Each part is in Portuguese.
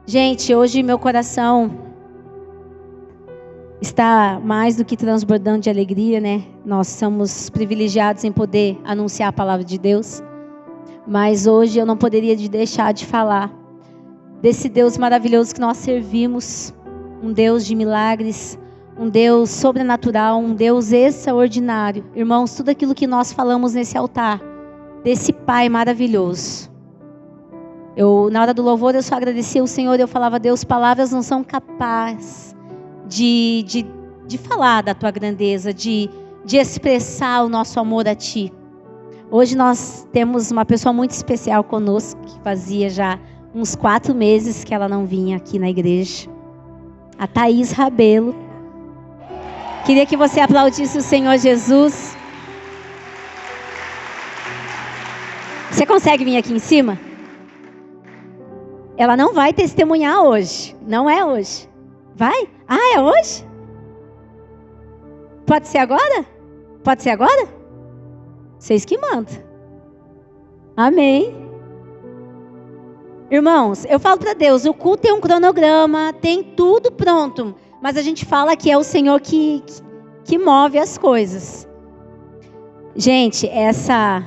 Gente, hoje meu coração está mais do que transbordando de alegria, né? Nós somos privilegiados em poder anunciar a palavra de Deus. Mas hoje eu não poderia deixar de falar desse Deus maravilhoso que nós servimos. Um Deus de milagres, um Deus sobrenatural, um Deus extraordinário. Irmãos, tudo aquilo que nós falamos nesse altar, desse Pai maravilhoso. Na hora do louvor, eu só agradecia ao Senhor. Eu falava: Deus, palavras não são capazes de falar da Tua grandeza, de expressar o nosso amor a Ti. Hoje nós temos uma pessoa muito especial conosco, que fazia já uns 4 meses que ela não vinha aqui na igreja. A Thaís Rabelo. Queria que você aplaudisse o Senhor Jesus. Você consegue vir aqui em cima? Ela não vai testemunhar hoje. Não é hoje. Vai? Ah, é hoje? Pode ser agora? Pode ser agora? Vocês que mandam. Amém. Irmãos, eu falo para Deus, o culto tem um cronograma, tem tudo pronto. Mas a gente fala que é o Senhor que move as coisas. Gente, essa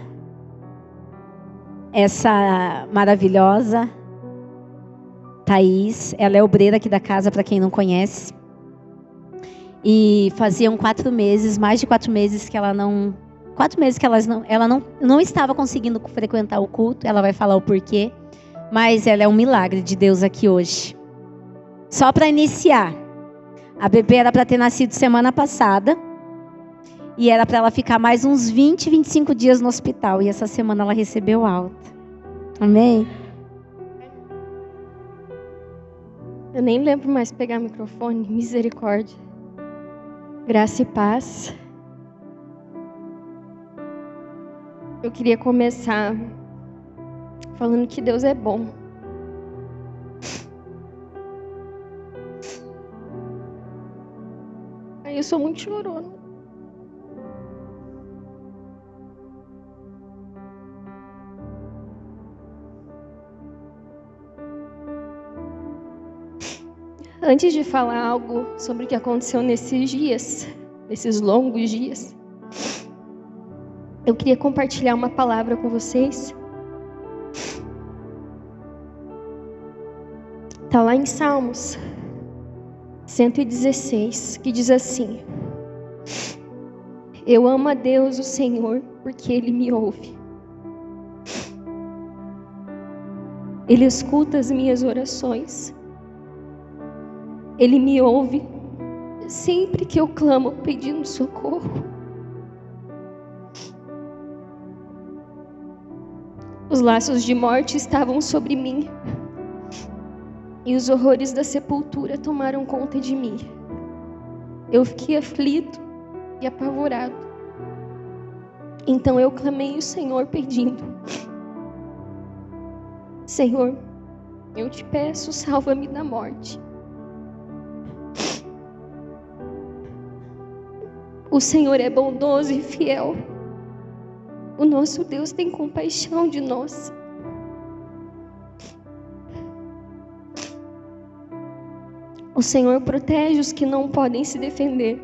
maravilhosa Thaís, ela é obreira aqui da casa, para quem não conhece. E faziam 4 meses, mais de 4 meses que ela não... 4 meses que ela não estava conseguindo frequentar o culto. Ela vai falar o porquê. Mas ela é um milagre de Deus aqui hoje. Só para iniciar. A bebê era para ter nascido semana passada. E era para ela ficar mais uns 20, 25 dias no hospital. E essa semana ela recebeu alta. Amém? Eu nem lembro mais pegar o microfone. Misericórdia. Graça e paz. Eu queria começar falando que Deus é bom. Aí eu sou muito chorona. Antes de falar algo sobre o que aconteceu nesses dias, nesses longos dias, eu queria compartilhar uma palavra com vocês. Está lá em Salmos 116, que diz assim: eu amo a Deus, o Senhor, porque Ele me ouve. Ele escuta as minhas orações. Ele me ouve sempre que eu clamo pedindo socorro. Os laços de morte estavam sobre mim, e os horrores da sepultura tomaram conta de mim. Eu fiquei aflito e apavorado. Então eu clamei ao Senhor pedindo: Senhor, eu te peço, salva-me da morte. O Senhor é bondoso e fiel. O nosso Deus tem compaixão de nós. O Senhor protege os que não podem se defender.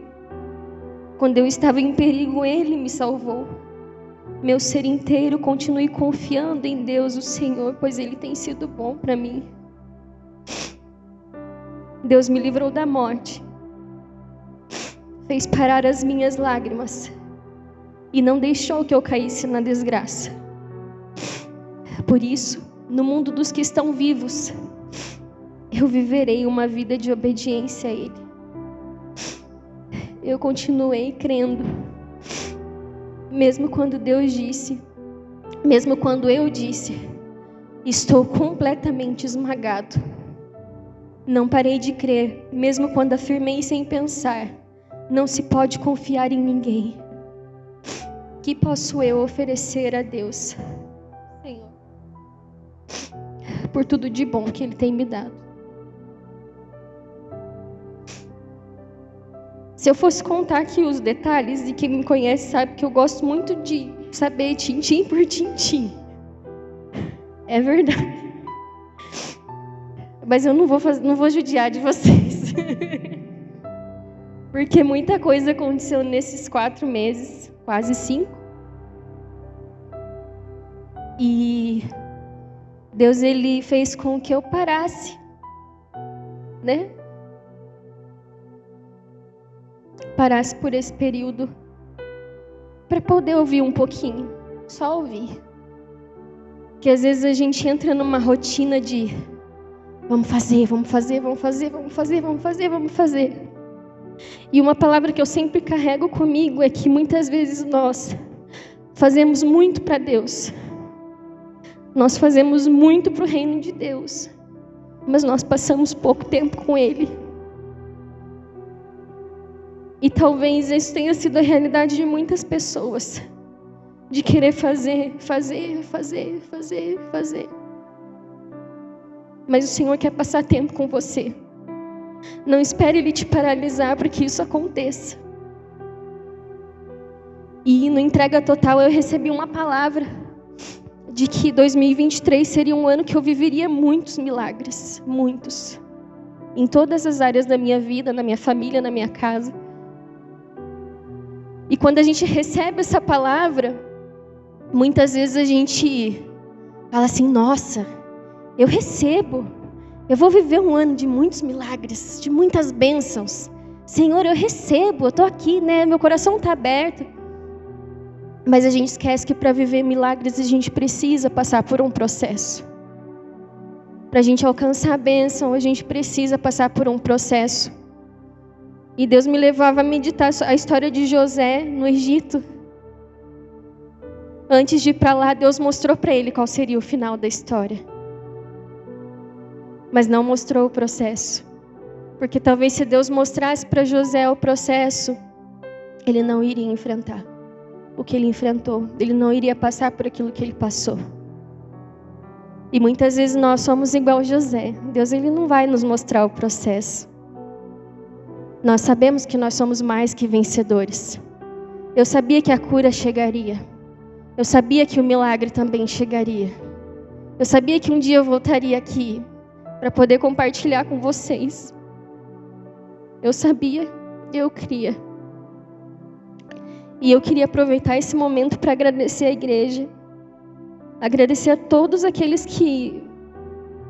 Quando eu estava em perigo, Ele me salvou. Meu ser inteiro continue confiando em Deus, o Senhor, pois Ele tem sido bom para mim. Deus me livrou da morte. Fez parar as minhas lágrimas. E não deixou que eu caísse na desgraça. Por isso, no mundo dos que estão vivos, eu viverei uma vida de obediência a Ele. Eu continuei crendo, mesmo quando eu disse, estou completamente esmagado. Não parei de crer, mesmo quando afirmei sem pensar, não se pode confiar em ninguém. Que posso eu oferecer a Deus, Senhor, por tudo de bom que Ele tem me dado? Se eu fosse contar aqui os detalhes, e quem me conhece sabe que eu gosto muito de saber tintim por tintim. É verdade. Mas eu não vou judiar de vocês. Porque muita coisa aconteceu nesses 4 meses, quase 5. E Deus, Ele fez com que eu parasse, né? Parasse por esse período, para poder ouvir um pouquinho, só ouvir. Que às vezes a gente entra numa rotina de vamos fazer. E uma palavra que eu sempre carrego comigo é que muitas vezes nós fazemos muito para Deus. Nós fazemos muito para o reino de Deus, mas nós passamos pouco tempo com Ele. E talvez isso tenha sido a realidade de muitas pessoas, de querer fazer. Mas o Senhor quer passar tempo com você. Não espere Ele te paralisar para que isso aconteça. E no Entrega Total eu recebi uma palavra de que 2023 seria um ano que eu viveria muitos milagres, muitos. Em todas as áreas da minha vida, na minha família, na minha casa. E quando a gente recebe essa palavra, muitas vezes a gente fala assim, nossa, eu recebo. Eu vou viver um ano de muitos milagres, de muitas bênçãos. Senhor, eu recebo, eu estou aqui, né? Meu coração está aberto. Mas a gente esquece que para viver milagres a gente precisa passar por um processo. Para a gente alcançar a bênção, a gente precisa passar por um processo. E Deus me levava a meditar a história de José no Egito. Antes de ir para lá, Deus mostrou para ele qual seria o final da história. Mas não mostrou o processo. Porque talvez se Deus mostrasse para José o processo, ele não iria enfrentar o que ele enfrentou. Ele não iria passar por aquilo que ele passou. E muitas vezes nós somos igual a José. Deus, Ele não vai nos mostrar o processo. Nós sabemos que nós somos mais que vencedores. Eu sabia que a cura chegaria. Eu sabia que o milagre também chegaria. Eu sabia que um dia eu voltaria aqui para poder compartilhar com vocês. Eu sabia, eu cria. E eu queria aproveitar esse momento para agradecer a igreja. Agradecer a todos aqueles que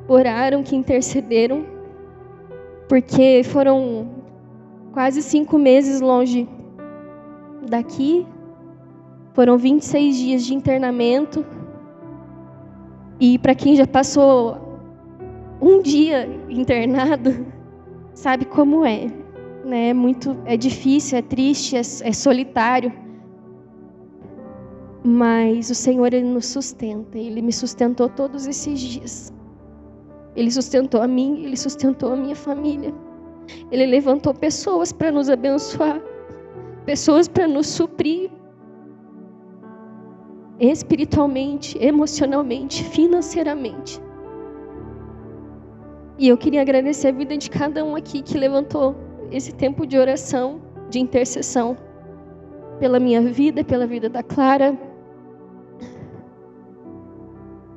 oraram, que intercederam. Porque foram quase 5 meses longe daqui. Foram 26 dias de internamento. E para quem já passou um dia internado, sabe como é, né? É difícil, é triste, é solitário. Mas o Senhor, Ele nos sustenta. Ele me sustentou todos esses dias. Ele sustentou a mim, Ele sustentou a minha família. Ele levantou pessoas para nos abençoar, pessoas para nos suprir espiritualmente, emocionalmente, financeiramente. E eu queria agradecer a vida de cada um aqui que levantou esse tempo de oração, de intercessão, pela minha vida, pela vida da Clara.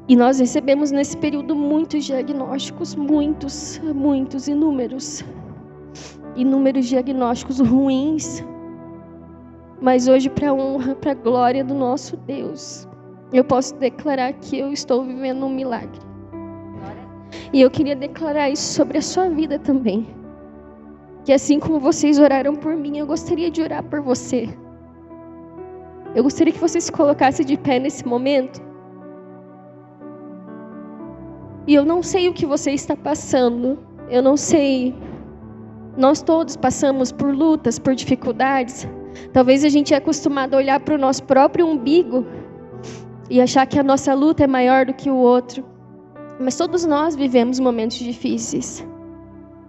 E nós recebemos nesse período muitos diagnósticos, muitos, inúmeros diagnósticos ruins. Mas hoje, para a honra, para a glória do nosso Deus, eu posso declarar que eu estou vivendo um milagre. E eu queria declarar isso sobre a sua vida também. Que assim como vocês oraram por mim, eu gostaria de orar por você. Eu gostaria que você se colocasse de pé nesse momento. E eu não sei o que você está passando. Eu não sei. Nós todos passamos por lutas, por dificuldades. Talvez a gente é acostumado a olhar para o nosso próprio umbigo e achar que a nossa luta é maior do que o outro. Mas todos nós vivemos momentos difíceis.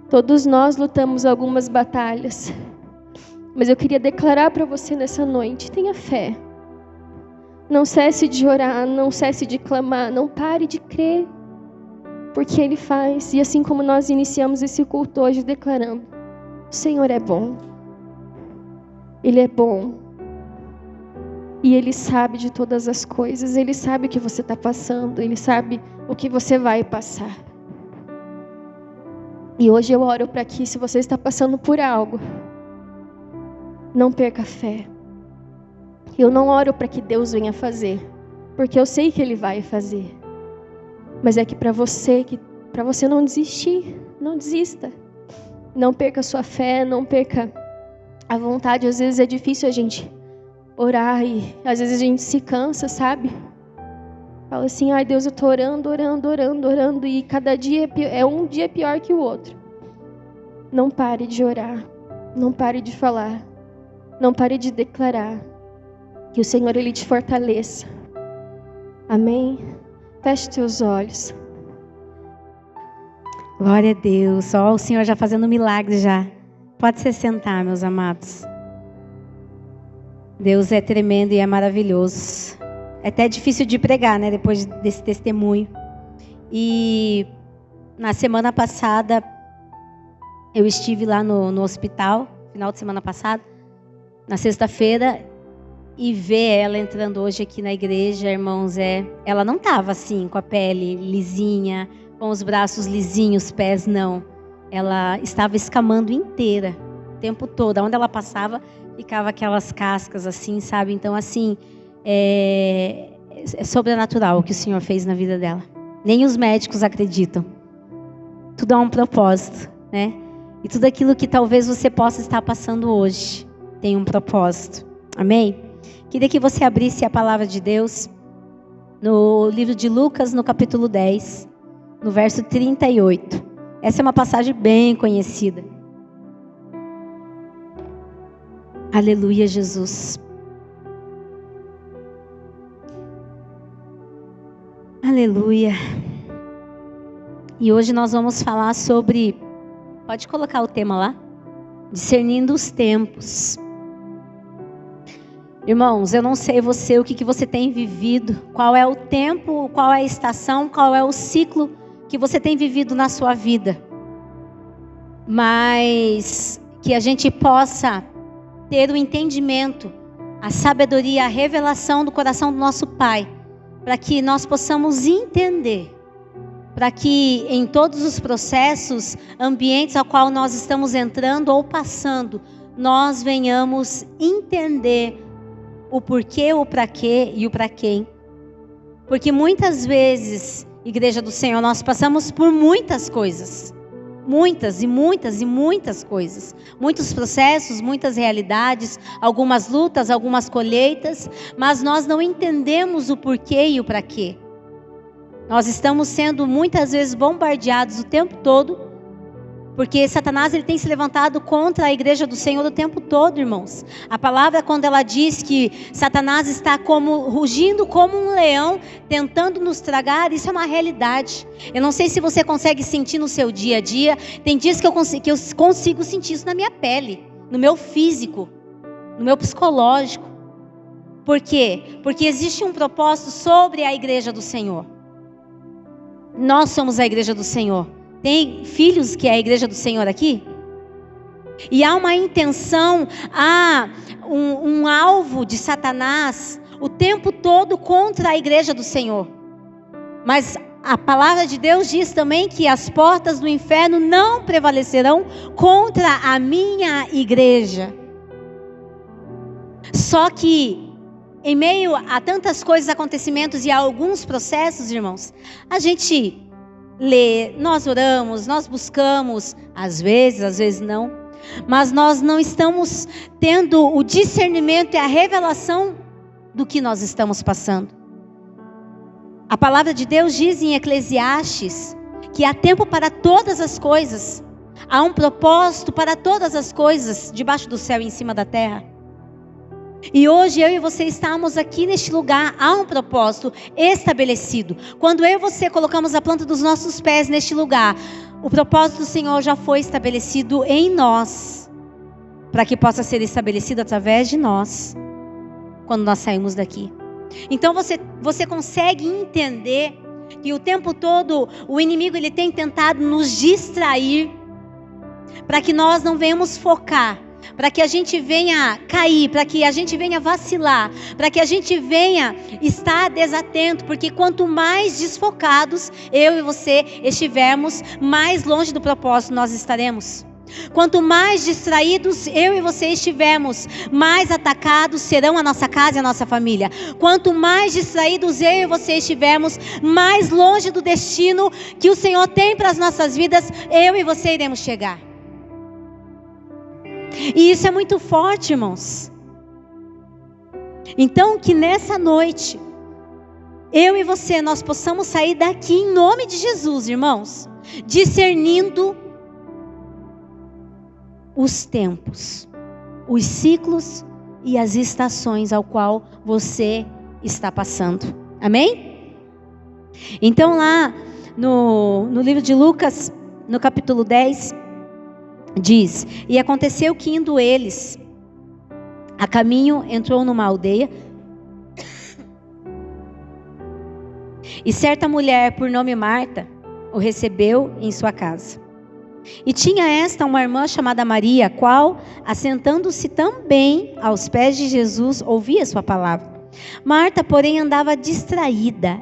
Todos nós lutamos algumas batalhas. Mas eu queria declarar para você nessa noite: tenha fé. Não cesse de orar, não cesse de clamar, não pare de crer. Porque Ele faz. E assim como nós iniciamos esse culto hoje declarando: o Senhor é bom. Ele é bom. E Ele sabe de todas as coisas. Ele sabe o que você está passando. Ele sabe o que você vai passar. E hoje eu oro para que, se você está passando por algo, não perca a fé. Eu não oro para que Deus venha fazer, porque eu sei que Ele vai fazer. Mas é que para você não desistir, não desista. Não perca a sua fé, não perca a vontade. Às vezes é difícil a gente orar e às vezes a gente se cansa, sabe? Fala assim, ai Deus, eu tô orando e cada dia é um dia pior que o outro. Não pare de orar, não pare de falar, não pare de declarar. Que o Senhor, Ele te fortaleça. Amém? Feche teus olhos. Glória a Deus. Ó, o Senhor já fazendo milagre já. Pode se sentar, meus amados. Deus é tremendo e é maravilhoso. É até difícil de pregar, né? Depois desse testemunho. E na semana passada, eu estive lá no hospital, final de semana passada, na sexta-feira, e ver ela entrando hoje aqui na igreja, irmãos, ela não estava assim, com a pele lisinha, com os braços lisinhos, pés não. Ela estava escamando inteira, o tempo todo. Onde ela passava, ficava aquelas cascas assim, sabe? Então, assim, é sobrenatural o que o Senhor fez na vida dela. Nem os médicos acreditam. Tudo há um propósito, né? E tudo aquilo que talvez você possa estar passando hoje tem um propósito. Amém? Queria que você abrisse a palavra de Deus no livro de Lucas, no capítulo 10, no verso 38. Essa é uma passagem bem conhecida. Aleluia, Jesus. Aleluia. E hoje nós vamos falar sobre, pode colocar o tema lá, discernindo os tempos. Irmãos, eu não sei você, o que você tem vivido, qual é o tempo, qual é a estação, qual é o ciclo que você tem vivido na sua vida. Mas que a gente possa ter o entendimento, a sabedoria, a revelação do coração do nosso Pai, para que nós possamos entender, para que em todos os processos, ambientes ao qual nós estamos entrando ou passando, nós venhamos entender o porquê, o para quê e o para quem. Porque muitas vezes, Igreja do Senhor, nós passamos por muitas coisas. Muitas coisas. Muitos processos, muitas realidades, algumas lutas, algumas colheitas, mas nós não entendemos o porquê e o para quê. Nós estamos sendo muitas vezes bombardeados o tempo todo, porque Satanás ele tem se levantado contra a igreja do Senhor o tempo todo, irmãos. A palavra, quando ela diz que Satanás está rugindo como um leão, tentando nos tragar, isso é uma realidade. Eu não sei se você consegue sentir no seu dia a dia. Tem dias que eu consigo sentir isso na minha pele, no meu físico, no meu psicológico. Por quê? Porque existe um propósito sobre a igreja do Senhor. Nós somos a igreja do Senhor. Tem filhos que é a igreja do Senhor aqui? E há uma intenção, há um alvo de Satanás o tempo todo contra a igreja do Senhor. Mas a palavra de Deus diz também que as portas do inferno não prevalecerão contra a minha igreja. Só que em meio a tantas coisas, acontecimentos e a alguns processos, irmãos, a gente lê, nós oramos, nós buscamos, às vezes não, mas nós não estamos tendo o discernimento e a revelação do que nós estamos passando. A palavra de Deus diz em Eclesiastes que há tempo para todas as coisas, há um propósito para todas as coisas debaixo do céu e em cima da terra. E hoje eu e você estamos aqui neste lugar, há um propósito estabelecido. Quando eu e você colocamos a planta dos nossos pés neste lugar, o propósito do Senhor já foi estabelecido em nós, para que possa ser estabelecido através de nós, quando nós saímos daqui. Então você consegue entender que o tempo todo o inimigo ele tem tentado nos distrair, para que nós não venhamos focar para que a gente venha cair, para que a gente venha vacilar, para que a gente venha estar desatento, porque quanto mais desfocados eu e você estivermos, mais longe do propósito nós estaremos. Quanto mais distraídos eu e você estivermos, mais atacados serão a nossa casa e a nossa família. Quanto mais distraídos eu e você estivermos, mais longe do destino que o Senhor tem para as nossas vidas, eu e você iremos chegar. E isso é muito forte, irmãos. Então, que nessa noite, eu e você, nós possamos sair daqui em nome de Jesus, irmãos, discernindo os tempos, os ciclos e as estações ao qual você está passando. Amém? Então lá no livro de Lucas, no capítulo 10, diz: e aconteceu que indo eles a caminho, entrou numa aldeia, e certa mulher por nome Marta o recebeu em sua casa. E tinha esta uma irmã chamada Maria, a qual, assentando-se também aos pés de Jesus, ouvia sua palavra. Marta, porém, andava distraída,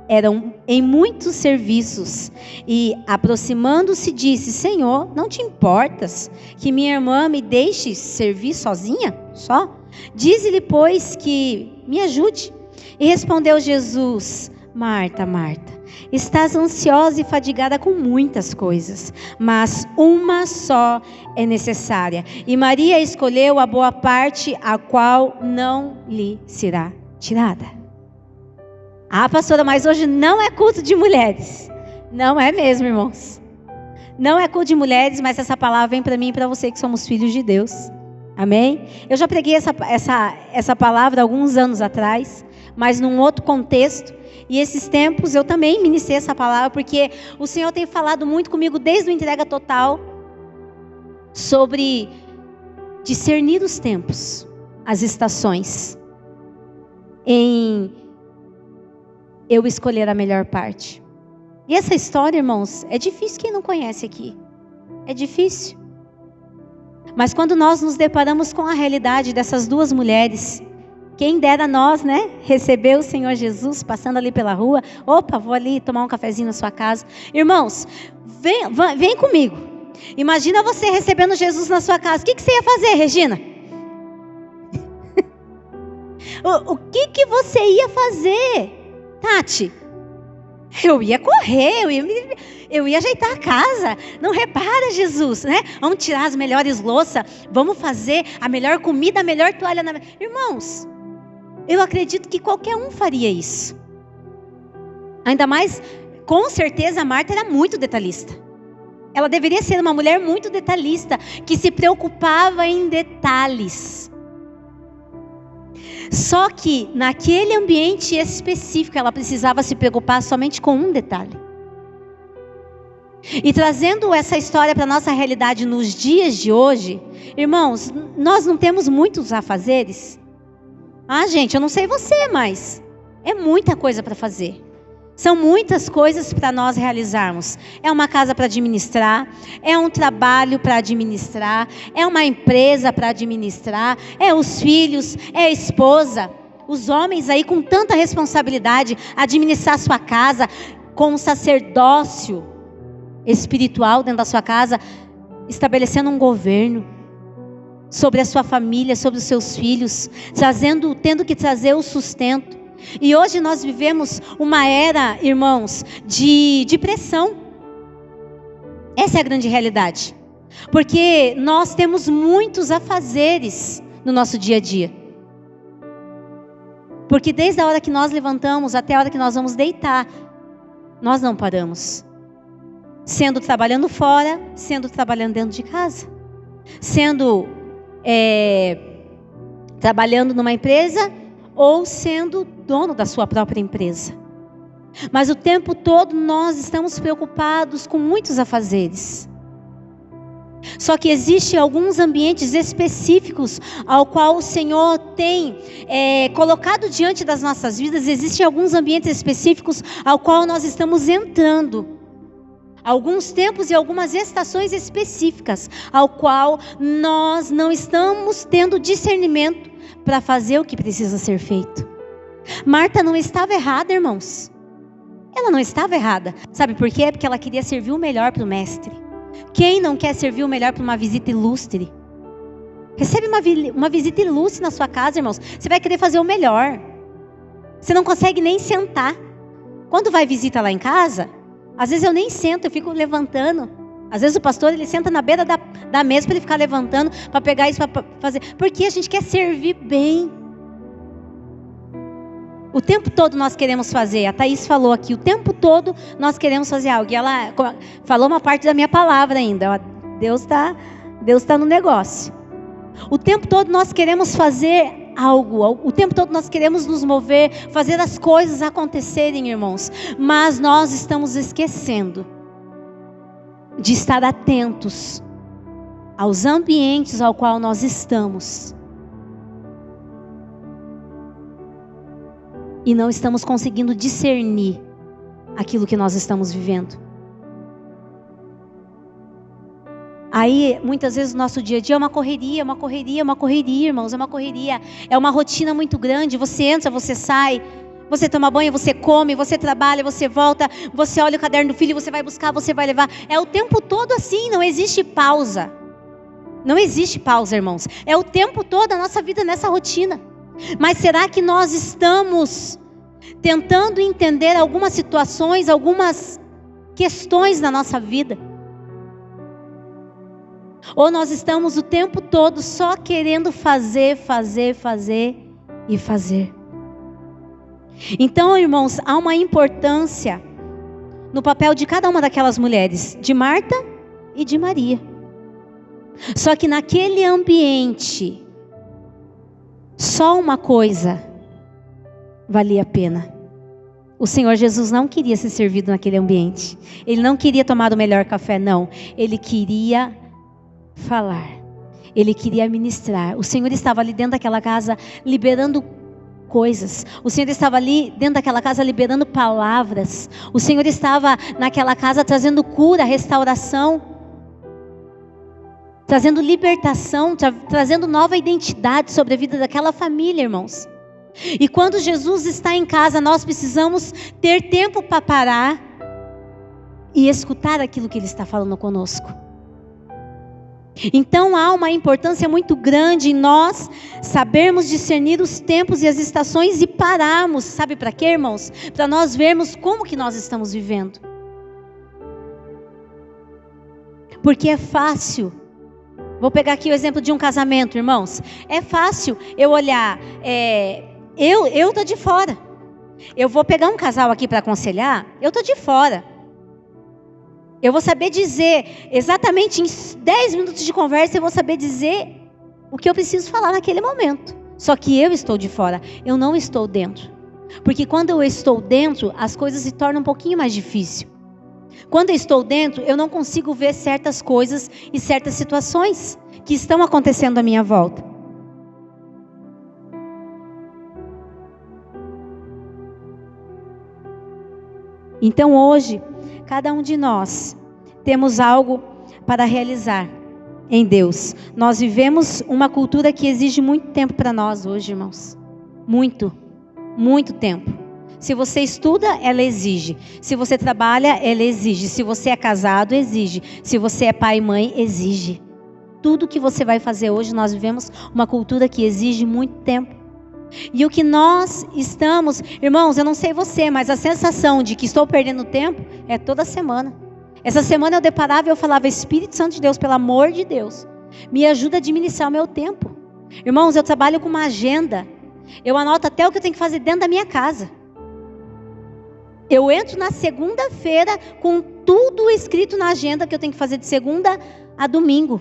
eram em muitos serviços, e aproximando-se disse: Senhor, não te importas que minha irmã me deixe servir sozinha? Só? Dize-lhe, pois, que me ajude. E respondeu Jesus: Marta, Marta, estás ansiosa e fadigada com muitas coisas, mas uma só é necessária. E Maria escolheu a boa parte, a qual não lhe será tirada. Ah, pastora, mas hoje não é culto de mulheres. Não é mesmo, irmãos. Não é culto de mulheres, mas essa palavra vem para mim e para você que somos filhos de Deus. Amém? Eu já preguei essa palavra alguns anos atrás, mas num outro contexto. E esses tempos eu também ministrei essa palavra, porque o Senhor tem falado muito comigo desde o Entrega Total sobre discernir os tempos, as estações, em eu escolher a melhor parte. E essa história, irmãos, é difícil quem não conhece aqui. É difícil. Mas quando nós nos deparamos com a realidade dessas duas mulheres, quem dera nós, né, receber o Senhor Jesus passando ali pela rua. Opa, vou ali tomar um cafezinho na sua casa. Irmãos, vem comigo. Imagina você recebendo Jesus na sua casa. O que você ia fazer, Regina? O que você ia fazer, Tati? Eu ia correr, eu ia ajeitar a casa. Não repara, Jesus, né? Vamos tirar as melhores louças, vamos fazer a melhor comida, a melhor toalha. Irmãos, eu acredito que qualquer um faria isso. Ainda mais, com certeza, a Marta era muito detalhista. Ela deveria ser uma mulher muito detalhista, que se preocupava em detalhes. Só que naquele ambiente específico ela precisava se preocupar somente com um detalhe. E trazendo essa história para a nossa realidade nos dias de hoje, irmãos, nós não temos muitos afazeres. Ah, gente, eu não sei você, mas é muita coisa para fazer. São muitas coisas para nós realizarmos. É uma casa para administrar, é um trabalho para administrar, é uma empresa para administrar, é os filhos, é a esposa. Os homens aí com tanta responsabilidade, administrar sua casa com um sacerdócio espiritual dentro da sua casa, estabelecendo um governo sobre a sua família, sobre os seus filhos, tendo que trazer o sustento. E hoje nós vivemos uma era, irmãos, de pressão. Essa é a grande realidade. Porque nós temos muitos afazeres no nosso dia a dia. Porque desde a hora que nós levantamos até a hora que nós vamos deitar, nós não paramos. Sendo trabalhando fora, sendo trabalhando dentro de casa. Sendo trabalhando numa empresa ou sendo dono da sua própria empresa. Mas o tempo todo nós estamos preocupados com muitos afazeres. Só que existem alguns ambientes específicos ao qual o Senhor tem colocado diante das nossas vidas. Existem alguns ambientes específicos ao qual nós estamos entrando, alguns tempos e algumas estações específicas, ao qual nós não estamos tendo discernimento para fazer o que precisa ser feito. Marta não estava errada, irmãos. Ela não estava errada. Sabe por quê? Porque ela queria servir o melhor para o mestre. Quem não quer servir o melhor para uma visita ilustre? Recebe uma visita ilustre na sua casa, irmãos. Você vai querer fazer o melhor. Você não consegue nem sentar. Quando vai visita lá em casa, às vezes eu nem sento, eu fico levantando. Às vezes o pastor, ele senta na beira da mesa para ele ficar levantando, para pegar isso, para fazer. Porque a gente quer servir bem. O tempo todo nós queremos fazer. A Thaís falou aqui, o tempo todo nós queremos fazer algo. E ela falou uma parte da minha palavra ainda. Deus tá no negócio. O tempo todo nós queremos fazer algo. O tempo todo nós queremos nos mover, fazer as coisas acontecerem, irmãos. Mas nós estamos esquecendo de estar atentos aos ambientes ao qual nós estamos. E não estamos conseguindo discernir aquilo que nós estamos vivendo. Aí, muitas vezes, o nosso dia a dia é uma correria, irmãos, é uma correria. É uma rotina muito grande, você entra, você sai, você toma banho, você come, você trabalha, você volta, você olha o caderno do filho, você vai buscar, você vai levar. É o tempo todo assim, não existe pausa. Não existe pausa, irmãos. É o tempo todo a nossa vida nessa rotina. Mas será que nós estamos tentando entender algumas situações, algumas questões na nossa vida? Ou nós estamos o tempo todo só querendo fazer e fazer? Então, irmãos, há uma importância no papel de cada uma daquelas mulheres, de Marta e de Maria. Só que naquele ambiente, só uma coisa valia a pena. O Senhor Jesus não queria ser servido naquele ambiente. Ele não queria tomar o melhor café, não. Ele queria falar. Ele queria ministrar. O Senhor estava ali dentro daquela casa liberando coisas. O Senhor estava ali dentro daquela casa liberando palavras. O Senhor estava naquela casa trazendo cura, restauração, trazendo libertação, trazendo nova identidade sobre a vida daquela família, irmãos. E quando Jesus está em casa, nós precisamos ter tempo para parar e escutar aquilo que Ele está falando conosco. Então há uma importância muito grande em nós sabermos discernir os tempos e as estações e pararmos. Sabe para quê, irmãos? Para nós vermos como que nós estamos vivendo. Porque é fácil. Vou pegar aqui o exemplo de um casamento, irmãos. É fácil eu olhar, eu tô de fora. Eu vou pegar um casal aqui para aconselhar, eu tô de fora. Eu vou saber dizer, exatamente em 10 minutos de conversa, eu vou saber dizer o que eu preciso falar naquele momento. Só que eu estou de fora, eu não estou dentro. Porque quando eu estou dentro, as coisas se tornam um pouquinho mais difíceis. Quando eu estou dentro, eu não consigo ver certas coisas e certas situações que estão acontecendo à minha volta. Então hoje, cada um de nós temos algo para realizar em Deus. Nós vivemos uma cultura que exige muito tempo para nós hoje, irmãos. Muito tempo. Se você estuda, ela exige. Se você trabalha, ela exige. Se você é casado, exige. Se você é pai e mãe, exige. Tudo que você vai fazer hoje, nós vivemos uma cultura que exige muito tempo. E o que nós estamos, irmãos, eu não sei você, mas a sensação de que estou perdendo tempo é toda semana. Essa semana eu deparava e eu falava, Espírito Santo de Deus, pelo amor de Deus, me ajuda a administrar o meu tempo. Irmãos, eu trabalho com uma agenda. Eu anoto até o que eu tenho que fazer dentro da minha casa. Eu entro na segunda-feira com tudo escrito na agenda que eu tenho que fazer de segunda a domingo.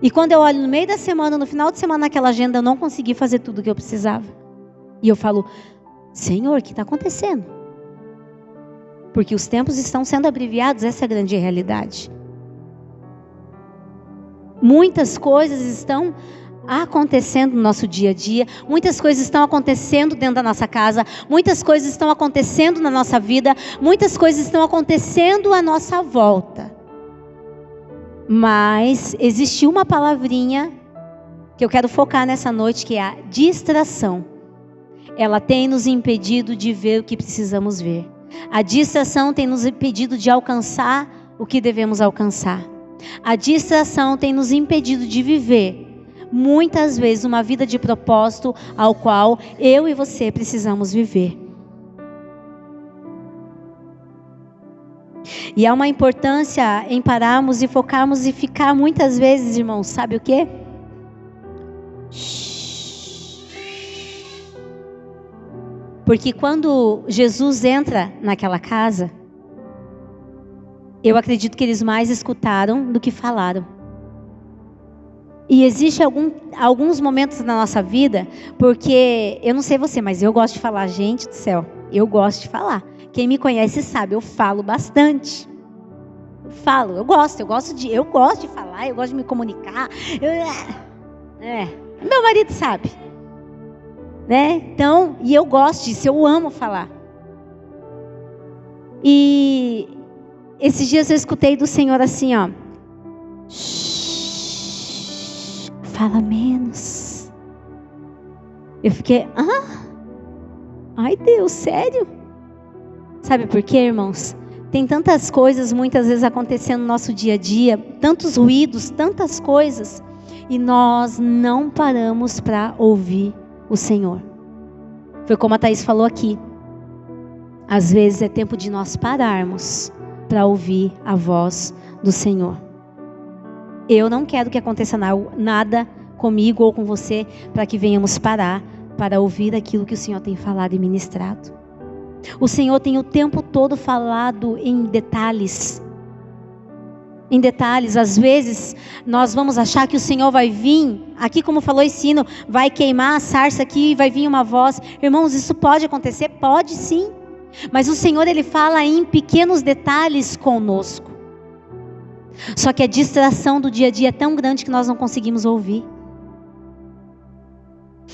E quando eu olho no meio da semana, no final de semana naquela agenda, eu não consegui fazer tudo o que eu precisava. E eu falo, Senhor, o que está acontecendo? Porque os tempos estão sendo abreviados, essa é a grande realidade. Muitas coisas estão acontecendo no nosso dia a dia, muitas coisas estão acontecendo dentro da nossa casa, muitas coisas estão acontecendo na nossa vida, muitas coisas estão acontecendo à nossa volta. Mas existe uma palavrinha que eu quero focar nessa noite, que é a distração. Ela tem nos impedido de ver o que precisamos ver. A distração tem nos impedido de alcançar o que devemos alcançar. A distração tem nos impedido de viver, muitas vezes, uma vida de propósito ao qual eu e você precisamos viver. E há uma importância em pararmos e focarmos e ficar muitas vezes, irmãos, sabe o quê? Porque quando Jesus entra naquela casa, eu acredito que eles mais escutaram do que falaram. E existe alguns momentos na nossa vida, porque eu não sei você, mas eu gosto de falar, gente do céu, eu gosto de falar. Quem me conhece sabe, eu falo bastante. Eu gosto de falar, eu gosto de me comunicar. Meu marido sabe, né? Então, e eu gosto disso, eu amo falar. E esses dias eu escutei do Senhor assim, ó. Fala menos. Eu fiquei, ai Deus, sério? Sabe por quê, irmãos? Tem tantas coisas muitas vezes acontecendo no nosso dia a dia, tantos ruídos, tantas coisas, e nós não paramos para ouvir o Senhor. Foi como a Thaís falou aqui. Às vezes é tempo de nós pararmos para ouvir a voz do Senhor. Eu não quero que aconteça nada comigo ou com você para que venhamos parar para ouvir aquilo que o Senhor tem falado e ministrado. O Senhor tem o tempo todo falado em detalhes. Em detalhes, às vezes nós vamos achar que o Senhor vai vir, aqui como falou esse hino, vai queimar a sarça aqui, vai vir uma voz. Irmãos, isso pode acontecer? Pode sim. Mas o Senhor, Ele fala em pequenos detalhes conosco. Só que a distração do dia a dia é tão grande que nós não conseguimos ouvir.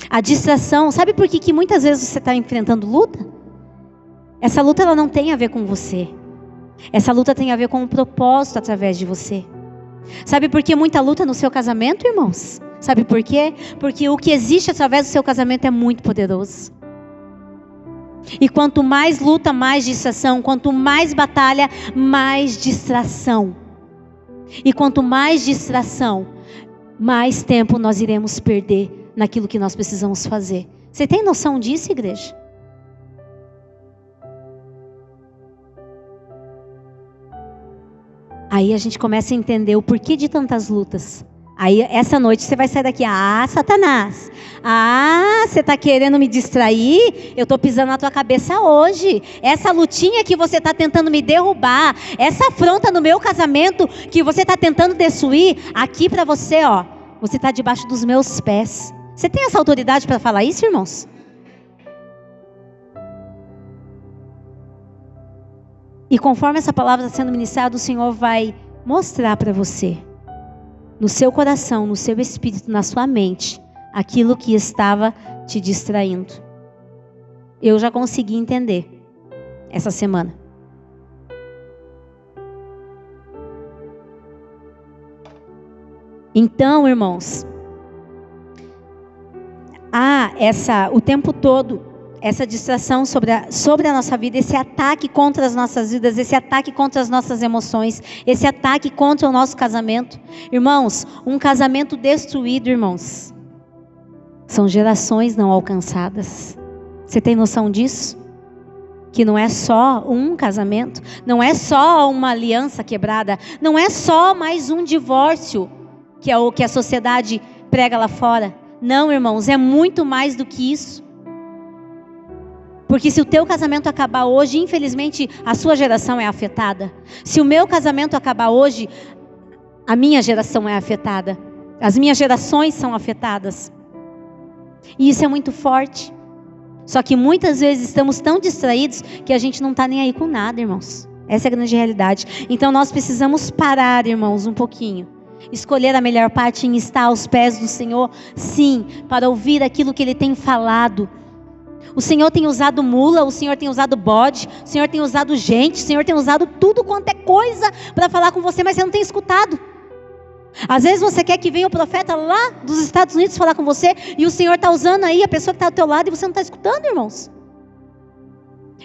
A distração, sabe por que muitas vezes você está enfrentando luta? Essa luta ela não tem a ver com você. Essa luta tem a ver com um propósito através de você. Sabe por que muita luta no seu casamento, irmãos? Sabe por quê? Porque o que existe através do seu casamento é muito poderoso. E quanto mais luta, mais distração. Quanto mais batalha, mais distração. E quanto mais distração, mais tempo nós iremos perder naquilo que nós precisamos fazer. Você tem noção disso, igreja? Aí a gente começa a entender o porquê de tantas lutas. Aí essa noite você vai sair daqui, Satanás, você está querendo me distrair? Eu estou pisando na tua cabeça hoje. Essa lutinha que você está tentando me derrubar, essa afronta no meu casamento que você está tentando destruir, aqui para você, ó, você está debaixo dos meus pés. Você tem essa autoridade para falar isso, irmãos? E conforme essa palavra está sendo ministrada, o Senhor vai mostrar para você, no seu coração, no seu espírito, na sua mente, aquilo que estava te distraindo. Eu já consegui entender essa semana. Então, irmãos, o tempo todo, essa distração sobre a nossa vida, esse ataque contra as nossas vidas, esse ataque contra as nossas emoções, esse ataque contra o nosso casamento. Irmãos, um casamento destruído, irmãos, são gerações não alcançadas. Você tem noção disso? Que não é só um casamento, não é só uma aliança quebrada, não é só mais um divórcio, que é o que a sociedade prega lá fora. Não, irmãos, é muito mais do que isso. Porque se o teu casamento acabar hoje, infelizmente, a sua geração é afetada. Se o meu casamento acabar hoje, a minha geração é afetada. As minhas gerações são afetadas. E isso é muito forte. Só que muitas vezes estamos tão distraídos que a gente não está nem aí com nada, irmãos. Essa é a grande realidade. Então nós precisamos parar, irmãos, um pouquinho. Escolher a melhor parte em estar aos pés do Senhor, sim, para ouvir aquilo que Ele tem falado. O Senhor tem usado mula, o Senhor tem usado bode, o Senhor tem usado gente, o Senhor tem usado tudo quanto é coisa para falar com você, mas você não tem escutado. Às vezes você quer que venha o profeta lá dos Estados Unidos falar com você, e o Senhor está usando aí a pessoa que está ao teu lado e você não está escutando, irmãos.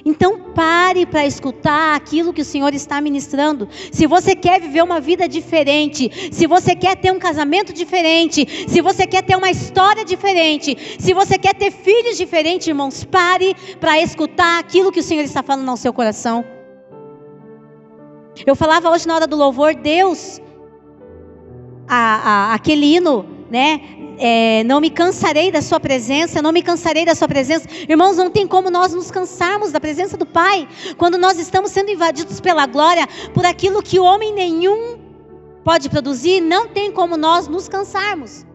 Então pare para escutar aquilo que o Senhor está ministrando. Se você quer viver uma vida diferente, se você quer ter um casamento diferente, se você quer ter uma história diferente, se você quer ter filhos diferentes, irmãos, pare para escutar aquilo que o Senhor está falando no seu coração. Eu falava hoje na hora do louvor, Deus, aquele hino, né? Não me cansarei da sua presença, não me cansarei da sua presença. Irmãos, não tem como nós nos cansarmos da presença do Pai, quando nós estamos sendo invadidos pela glória, por aquilo que homem nenhum pode produzir, não tem como nós nos cansarmos.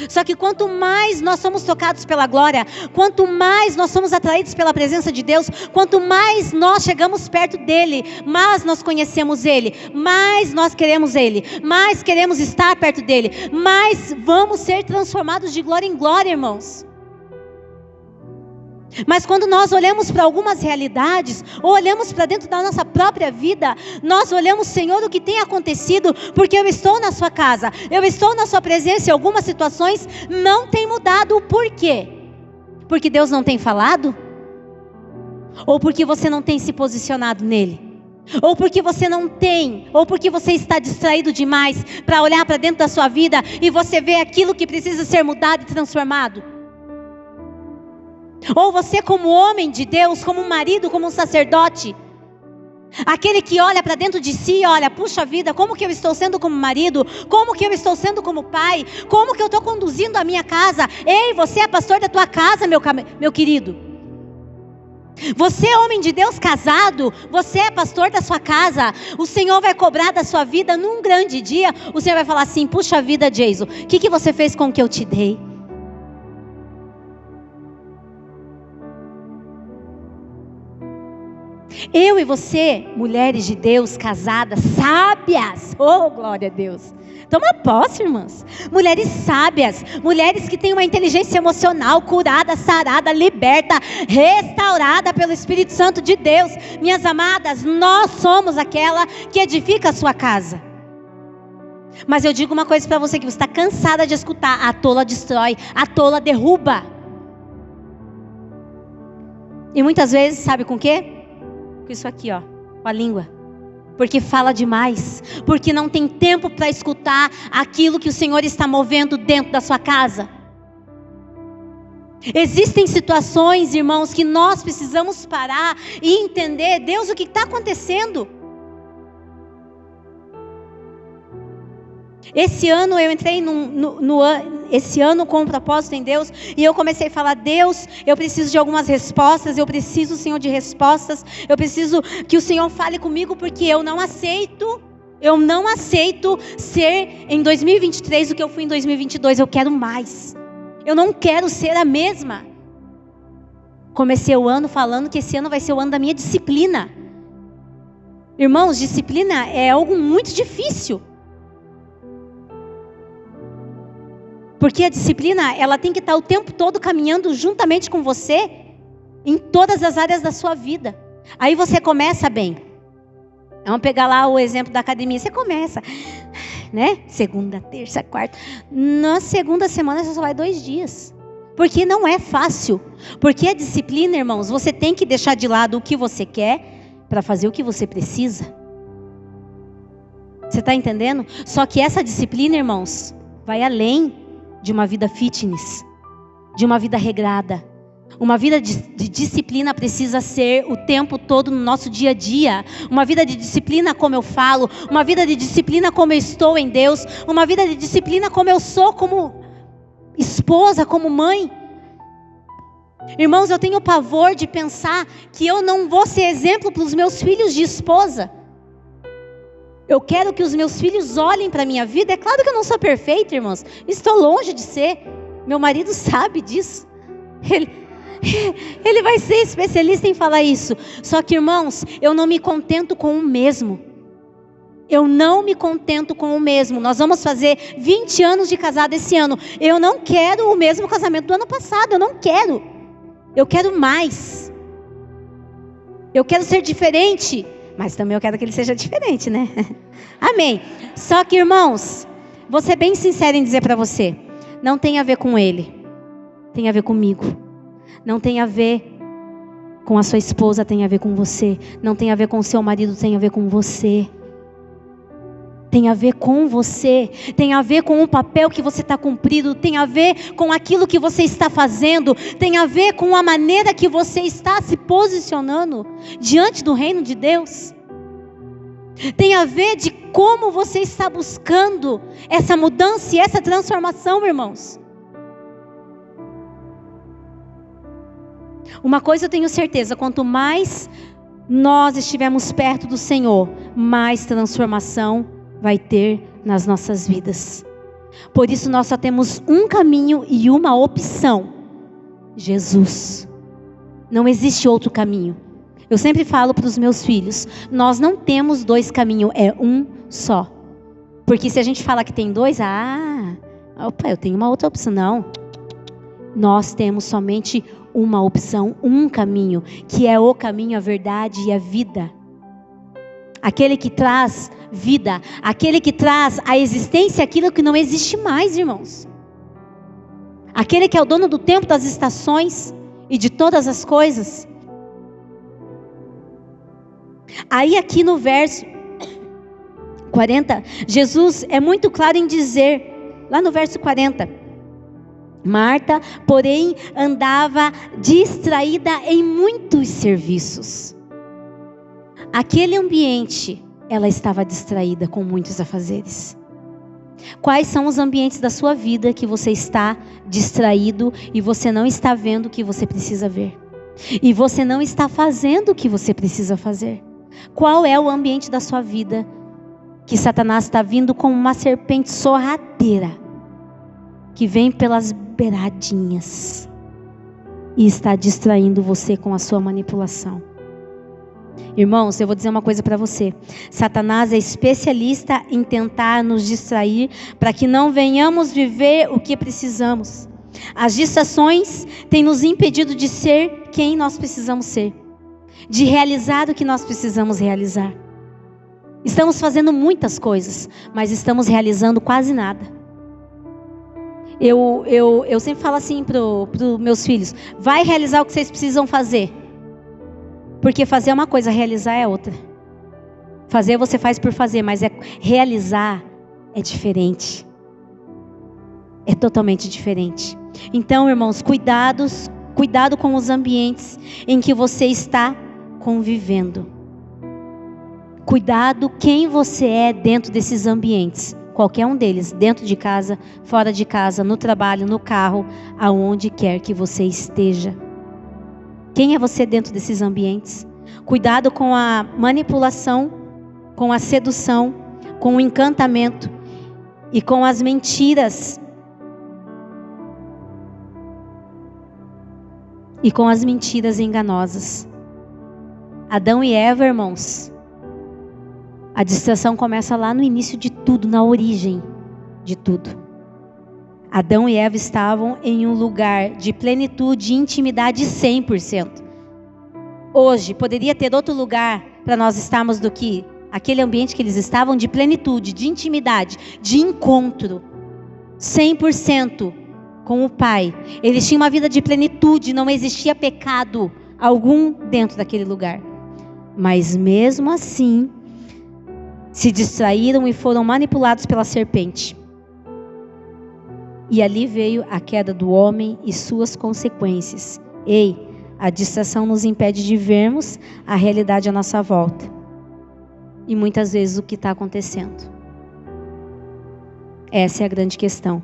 Só que quanto mais nós somos tocados pela glória, quanto mais nós somos atraídos pela presença de Deus, quanto mais nós chegamos perto dEle, mais nós conhecemos Ele, mais nós queremos Ele, mais queremos estar perto dEle, mais vamos ser transformados de glória em glória, irmãos. Mas quando nós olhamos para algumas realidades, ou olhamos para dentro da nossa própria vida, nós olhamos, Senhor, o que tem acontecido, porque eu estou na sua casa, eu estou na sua presença, e algumas situações não têm mudado. O porquê? Porque Deus não tem falado? Ou porque você não tem se posicionado nele? Ou porque você não tem, ou porque você está distraído demais para olhar para dentro da sua vida e você vê aquilo que precisa ser mudado e transformado? Ou você, como homem de Deus, como um marido, como um sacerdote, aquele que olha para dentro de si e olha, puxa vida, como que eu estou sendo como marido, como que eu estou sendo como pai, como que eu estou conduzindo a minha casa? Ei, você é pastor da tua casa, meu querido. Você é homem de Deus casado, você é pastor da sua casa. O Senhor vai cobrar da sua vida num grande dia. O Senhor vai falar assim, puxa vida, Jason, o que você fez com o que eu te dei? Eu e você, mulheres de Deus, casadas, sábias, oh glória a Deus, toma posse, irmãs, mulheres sábias, mulheres que têm uma inteligência emocional curada, sarada, liberta, restaurada pelo Espírito Santo de Deus. Minhas amadas, nós somos aquela que edifica a sua casa. Mas eu digo uma coisa para você que você está cansada de escutar, a tola destrói, a tola derruba. E muitas vezes, sabe com o quê? Com isso aqui, ó, com a língua. Porque fala demais, porque não tem tempo para escutar aquilo que o Senhor está movendo dentro da sua casa. Existem situações, irmãos, que nós precisamos parar e entender, Deus, o que está acontecendo? Esse ano eu entrei esse ano com um propósito em Deus, e eu comecei a falar, Deus, eu preciso de algumas respostas, eu preciso, Senhor, de respostas, eu preciso que o Senhor fale comigo, porque eu não aceito ser em 2023 o que eu fui em 2022, eu quero mais, eu não quero ser a mesma. Comecei o ano falando que esse ano vai ser o ano da minha disciplina. Irmãos, disciplina é algo muito difícil. Porque a disciplina, ela tem que estar o tempo todo caminhando juntamente com você, em todas as áreas da sua vida. Aí você começa bem. Vamos pegar lá o exemplo da academia. Você começa, né? Segunda, terça, quarta. Na segunda semana você só vai 2 dias. Porque não é fácil. Porque a disciplina, irmãos, você tem que deixar de lado o que você quer para fazer o que você precisa. Você está entendendo? Só que essa disciplina, irmãos, vai além de uma vida fitness, de uma vida regrada. Uma vida de disciplina precisa ser o tempo todo no nosso dia a dia. Uma vida de disciplina como eu falo, uma vida de disciplina como eu estou em Deus, uma vida de disciplina como eu sou como esposa, como mãe. Irmãos, eu tenho pavor de pensar que eu não vou ser exemplo para os meus filhos de esposa. Eu quero que os meus filhos olhem para a minha vida. É claro que eu não sou perfeita, irmãos. Estou longe de ser. Meu marido sabe disso. Ele vai ser especialista em falar isso. Só que, irmãos, eu não me contento com o mesmo. Eu não me contento com o mesmo. Nós vamos fazer 20 anos de casado esse ano. Eu não quero o mesmo casamento do ano passado. Eu não quero. Eu quero mais. Eu quero ser diferente. Mas também eu quero que ele seja diferente, né? Amém. Só que, irmãos, vou ser bem sincero em dizer para você. Não tem a ver com ele. Tem a ver comigo. Não tem a ver com a sua esposa, tem a ver com você. Não tem a ver com o seu marido, tem a ver com você. Tem a ver com você, tem a ver com o papel que você está cumprindo, tem a ver com aquilo que você está fazendo, tem a ver com a maneira que você está se posicionando diante do reino de Deus. Tem a ver de como você está buscando essa mudança e essa transformação, irmãos. Uma coisa eu tenho certeza, quanto mais nós estivermos perto do Senhor, mais transformação vai ter nas nossas vidas. Por isso nós só temos um caminho e uma opção: Jesus. Não existe outro caminho. Eu sempre falo para os meus filhos, nós não temos dois caminhos, é um só. Porque se a gente fala que tem dois, eu tenho uma outra opção. Não. Nós temos somente uma opção, um caminho, que é o caminho, a verdade e a vida. Aquele que traz vida, aquele que traz à existência aquilo que não existe mais, irmãos. Aquele que é o dono do tempo, das estações e de todas as coisas. Aí aqui no verso 40, Jesus é muito claro em dizer, lá no verso 40, Marta, porém, andava distraída em muitos serviços. Aquele ambiente, ela estava distraída com muitos afazeres. Quais são os ambientes da sua vida que você está distraído e você não está vendo o que você precisa ver? E você não está fazendo o que você precisa fazer? Qual é o ambiente da sua vida que Satanás está vindo como uma serpente sorrateira, que vem pelas beiradinhas e está distraindo você com a sua manipulação? Irmãos, eu vou dizer uma coisa para você. Satanás é especialista em tentar nos distrair para que não venhamos viver o que precisamos. As distrações têm nos impedido de ser quem nós precisamos ser, de realizar o que nós precisamos realizar. Estamos fazendo muitas coisas, mas estamos realizando quase nada. Eu sempre falo assim para os meus filhos: vai realizar o que vocês precisam fazer. Porque fazer é uma coisa, realizar é outra. Fazer você faz por fazer, mas realizar é diferente. É totalmente diferente. Então, irmãos, cuidado com os ambientes em que você está convivendo. Cuidado quem você é dentro desses ambientes. Qualquer um deles, dentro de casa, fora de casa, no trabalho, no carro, aonde quer que você esteja. Quem é você dentro desses ambientes? Cuidado com a manipulação, com a sedução, com o encantamento e com as mentiras. E com as mentiras enganosas. Adão e Eva, irmãos, a distração começa lá no início de tudo, na origem de tudo. Adão e Eva estavam em um lugar de plenitude e intimidade 100%. Hoje, poderia ter outro lugar para nós estarmos do que aquele ambiente que eles estavam, de plenitude, de intimidade, de encontro, 100% com o Pai. Eles tinham uma vida de plenitude, não existia pecado algum dentro daquele lugar. Mas mesmo assim, se distraíram e foram manipulados pela serpente. E ali veio a queda do homem e suas consequências. A distração nos impede de vermos a realidade à nossa volta. E muitas vezes o que está acontecendo. Essa é a grande questão.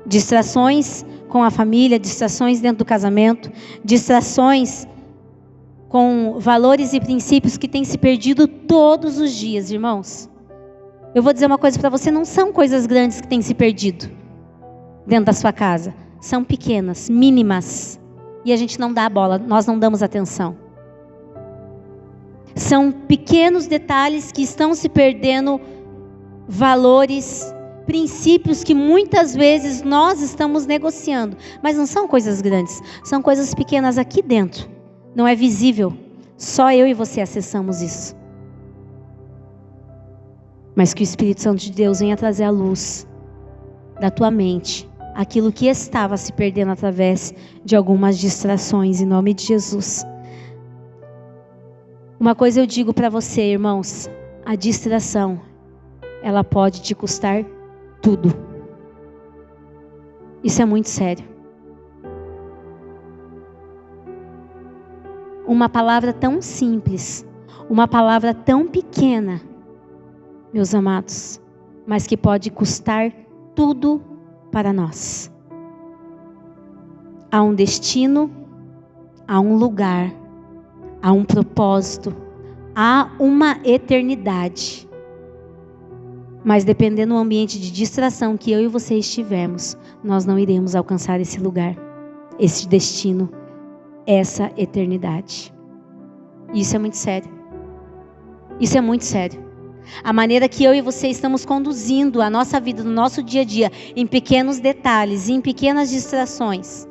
Distrações com a família, distrações dentro do casamento, distrações com valores e princípios que têm se perdido todos os dias, irmãos. Eu vou dizer uma coisa para você, não são coisas grandes que têm se perdido dentro da sua casa. São pequenas, mínimas. E a gente não dá a bola, nós não damos atenção. São pequenos detalhes que estão se perdendo, valores, princípios que muitas vezes nós estamos negociando. Mas não são coisas grandes, são coisas pequenas aqui dentro. Não é visível, só eu e você acessamos isso. Mas que o Espírito Santo de Deus venha trazer a luz da tua mente, aquilo que estava se perdendo através de algumas distrações, em nome de Jesus. Uma coisa eu digo para você, irmãos, a distração, ela pode te custar tudo. Isso é muito sério. Uma palavra tão simples, uma palavra tão pequena, meus amados, mas que pode custar tudo para nós. Há um destino, há um lugar, há um propósito, há uma eternidade. Mas dependendo do ambiente de distração que eu e você estivermos, nós não iremos alcançar esse lugar, esse destino, essa eternidade. Isso é muito sério. Isso é muito sério. A maneira que eu e você estamos conduzindo a nossa vida, no nosso dia a dia, em pequenos detalhes, em pequenas distrações,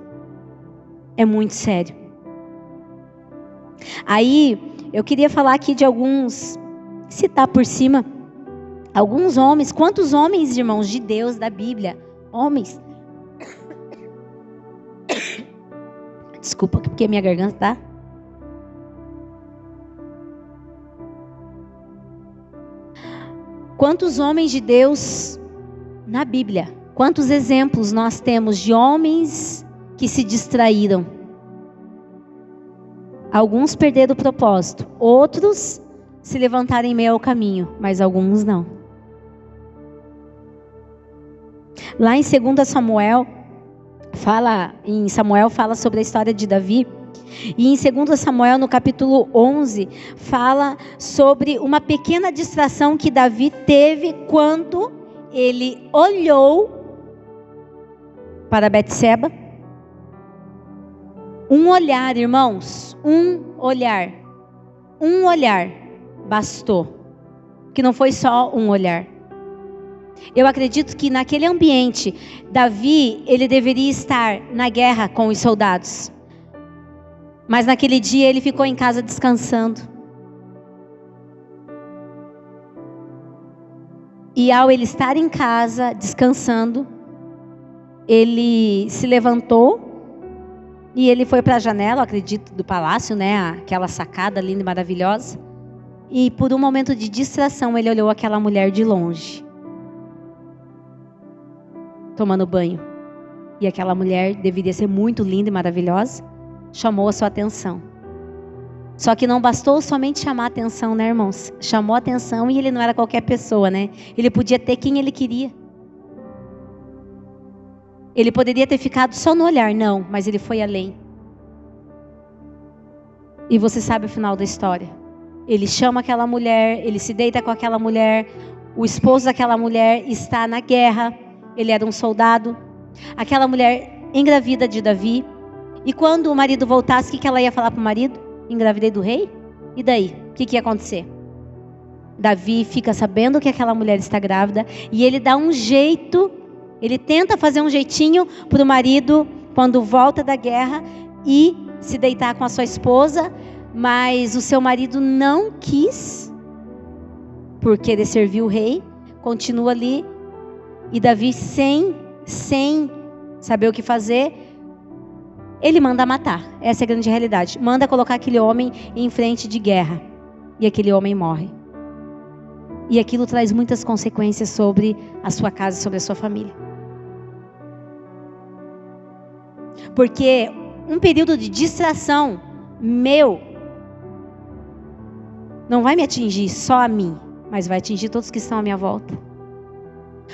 é muito sério. Aí, eu queria falar aqui de alguns, citar por cima, alguns homens. Quantos homens, irmãos, de Deus, da Bíblia, homens, desculpa, porque minha garganta tá. Quantos homens de Deus na Bíblia? Quantos exemplos nós temos de homens que se distraíram? Alguns perderam o propósito, outros se levantaram em meio ao caminho, mas alguns não. Lá em 2 Samuel, fala sobre a história de Davi. E em 2 Samuel, no capítulo 11, fala sobre uma pequena distração que Davi teve quando ele olhou para Betseba. Um olhar, irmãos, um olhar bastou. Que não foi só um olhar. Eu acredito que naquele ambiente, Davi, ele deveria estar na guerra com os soldados. Mas naquele dia ele ficou em casa descansando. E ao ele estar em casa descansando, ele se levantou e ele foi para a janela, acredito, do palácio, né? Aquela sacada linda e maravilhosa. E por um momento de distração, ele olhou aquela mulher de longe, tomando banho. E aquela mulher deveria ser muito linda e maravilhosa. Chamou a sua atenção. Só que não bastou somente chamar a atenção, né, irmãos? Chamou a atenção e ele não era qualquer pessoa, né? Ele podia ter quem ele queria. Ele poderia ter ficado só no olhar, não, mas ele foi além. E você sabe o final da história. Ele chama aquela mulher, ele se deita com aquela mulher, o esposo daquela mulher está na guerra, ele era um soldado. Aquela mulher engravida de Davi. E quando o marido voltasse, o que ela ia falar para o marido? Engravidei do rei? E daí? O que ia acontecer? Davi fica sabendo que aquela mulher está grávida e ele dá um jeito, ele tenta fazer um jeitinho para o marido, quando volta da guerra, e se deitar com a sua esposa, mas o seu marido não quis, por querer servir o rei, continua ali, e Davi sem saber o que fazer, ele manda matar. Essa é a grande realidade. Manda colocar aquele homem em frente de guerra. E aquele homem morre. E aquilo traz muitas consequências sobre a sua casa, sobre a sua família. Porque um período de distração meu não vai me atingir só a mim, mas vai atingir todos que estão à minha volta.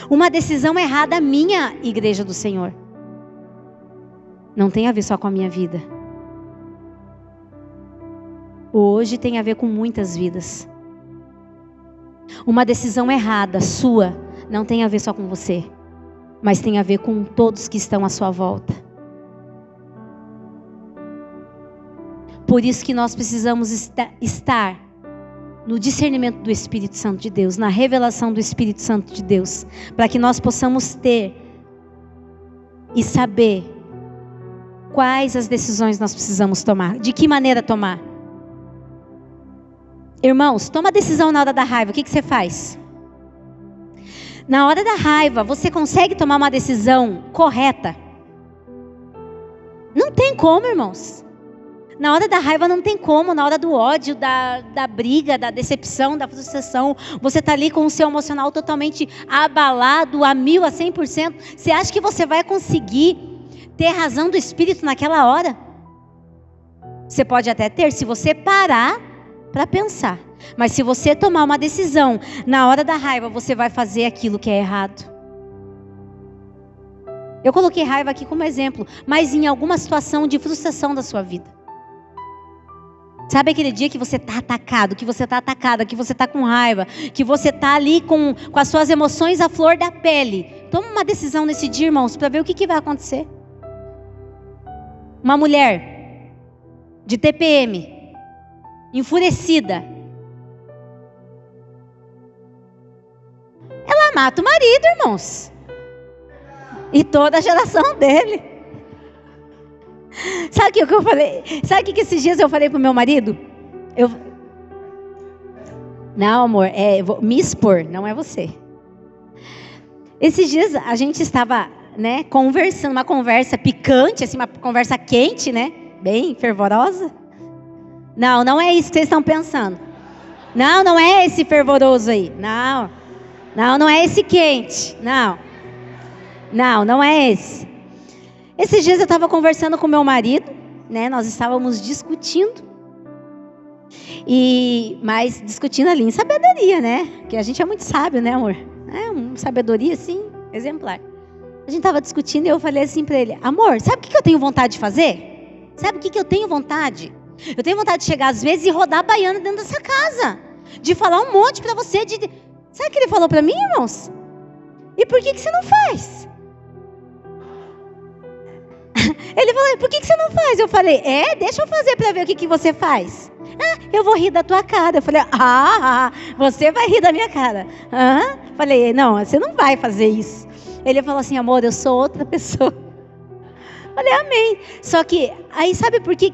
Uma decisão errada minha, igreja do Senhor, não tem a ver só com a minha vida. Hoje tem a ver com muitas vidas. Uma decisão errada sua não tem a ver só com você, mas tem a ver com todos que estão à sua volta. Por isso que nós precisamos estar no discernimento do Espírito Santo de Deus, na revelação do Espírito Santo de Deus, para que nós possamos ter e saber quais as decisões nós precisamos tomar, de que maneira tomar. Irmãos, toma decisão na hora da raiva, o que você faz? Na hora da raiva, você consegue tomar uma decisão correta? Não tem como, irmãos. Na hora da raiva não tem como, na hora do ódio, da briga, da decepção, da frustração, você está ali com o seu emocional totalmente abalado, a 1000, a 100%. Você acha que você vai conseguir ter razão do Espírito naquela hora? Você pode até ter, se você parar para pensar. Mas se você tomar uma decisão, na hora da raiva, você vai fazer aquilo que é errado. Eu coloquei raiva aqui como exemplo, mas em alguma situação de frustração da sua vida. Sabe aquele dia que você está atacado, que você está atacada, que você está com raiva, que você está ali com as suas emoções à flor da pele? Toma uma decisão nesse dia, irmãos, para ver o que vai acontecer. Uma mulher de TPM, enfurecida, ela mata o marido, irmãos, e toda a geração dele. Sabe o que eu falei? Sabe o que esses dias eu falei pro meu marido? Não, amor, vou me expor, não é você. Esses dias a gente estava, né, conversando, uma conversa picante, assim, uma conversa quente, né, bem fervorosa. Não é isso que vocês estão pensando. Não é esse fervoroso aí. Não é esse quente. Não é esse. Esses dias eu estava conversando com meu marido, né? Nós estávamos discutindo, mas discutindo ali em sabedoria, né? Porque a gente é muito sábio, né, amor? Uma sabedoria assim, exemplar. A gente estava discutindo e eu falei assim para ele: amor, sabe o que eu tenho vontade de fazer? Sabe o que eu tenho vontade? Eu tenho vontade de chegar às vezes e rodar a baiana dentro dessa casa, de falar um monte para você. Sabe o que ele falou para mim, irmãos? E por que você não faz? Ele falou: por que você não faz? Eu falei: deixa eu fazer para ver o que você faz. Eu vou rir da tua cara. Eu falei: você vai rir da minha cara. Falei: não, você não vai fazer isso. Ele falou assim: amor, eu sou outra pessoa. Falei: amém. Só que, aí sabe por que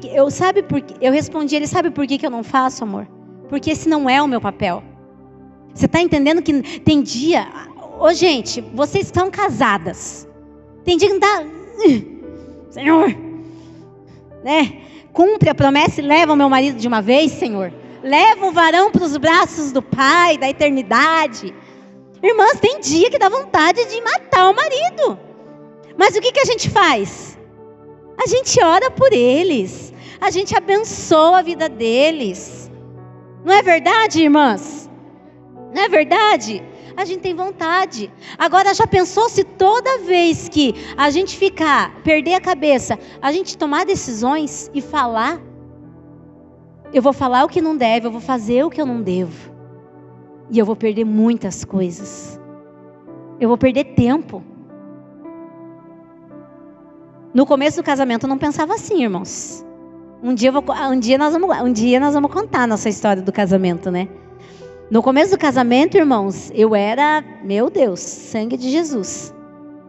eu respondi ele: sabe por que eu não faço, amor? Porque esse não é o meu papel. Você está entendendo que tem dia... gente, vocês estão casadas. Tem dia que não dá... Senhor, né? Cumpre a promessa e leva o meu marido de uma vez, Senhor. Leva o varão para os braços do Pai, da eternidade. Irmãs, tem dia que dá vontade de matar o marido. Mas o que a gente faz? A gente ora por eles. A gente abençoa a vida deles. Não é verdade, irmãs? Não é verdade? A gente tem vontade. Agora, já pensou se toda vez que a gente perder a cabeça, a gente tomar decisões e falar? Eu vou falar o que não deve, eu vou fazer o que eu não devo. E eu vou perder muitas coisas. Eu vou perder tempo. No começo do casamento eu não pensava assim, irmãos. Um dia nós vamos contar a nossa história do casamento, né? No começo do casamento, irmãos, eu era, meu Deus, sangue de Jesus.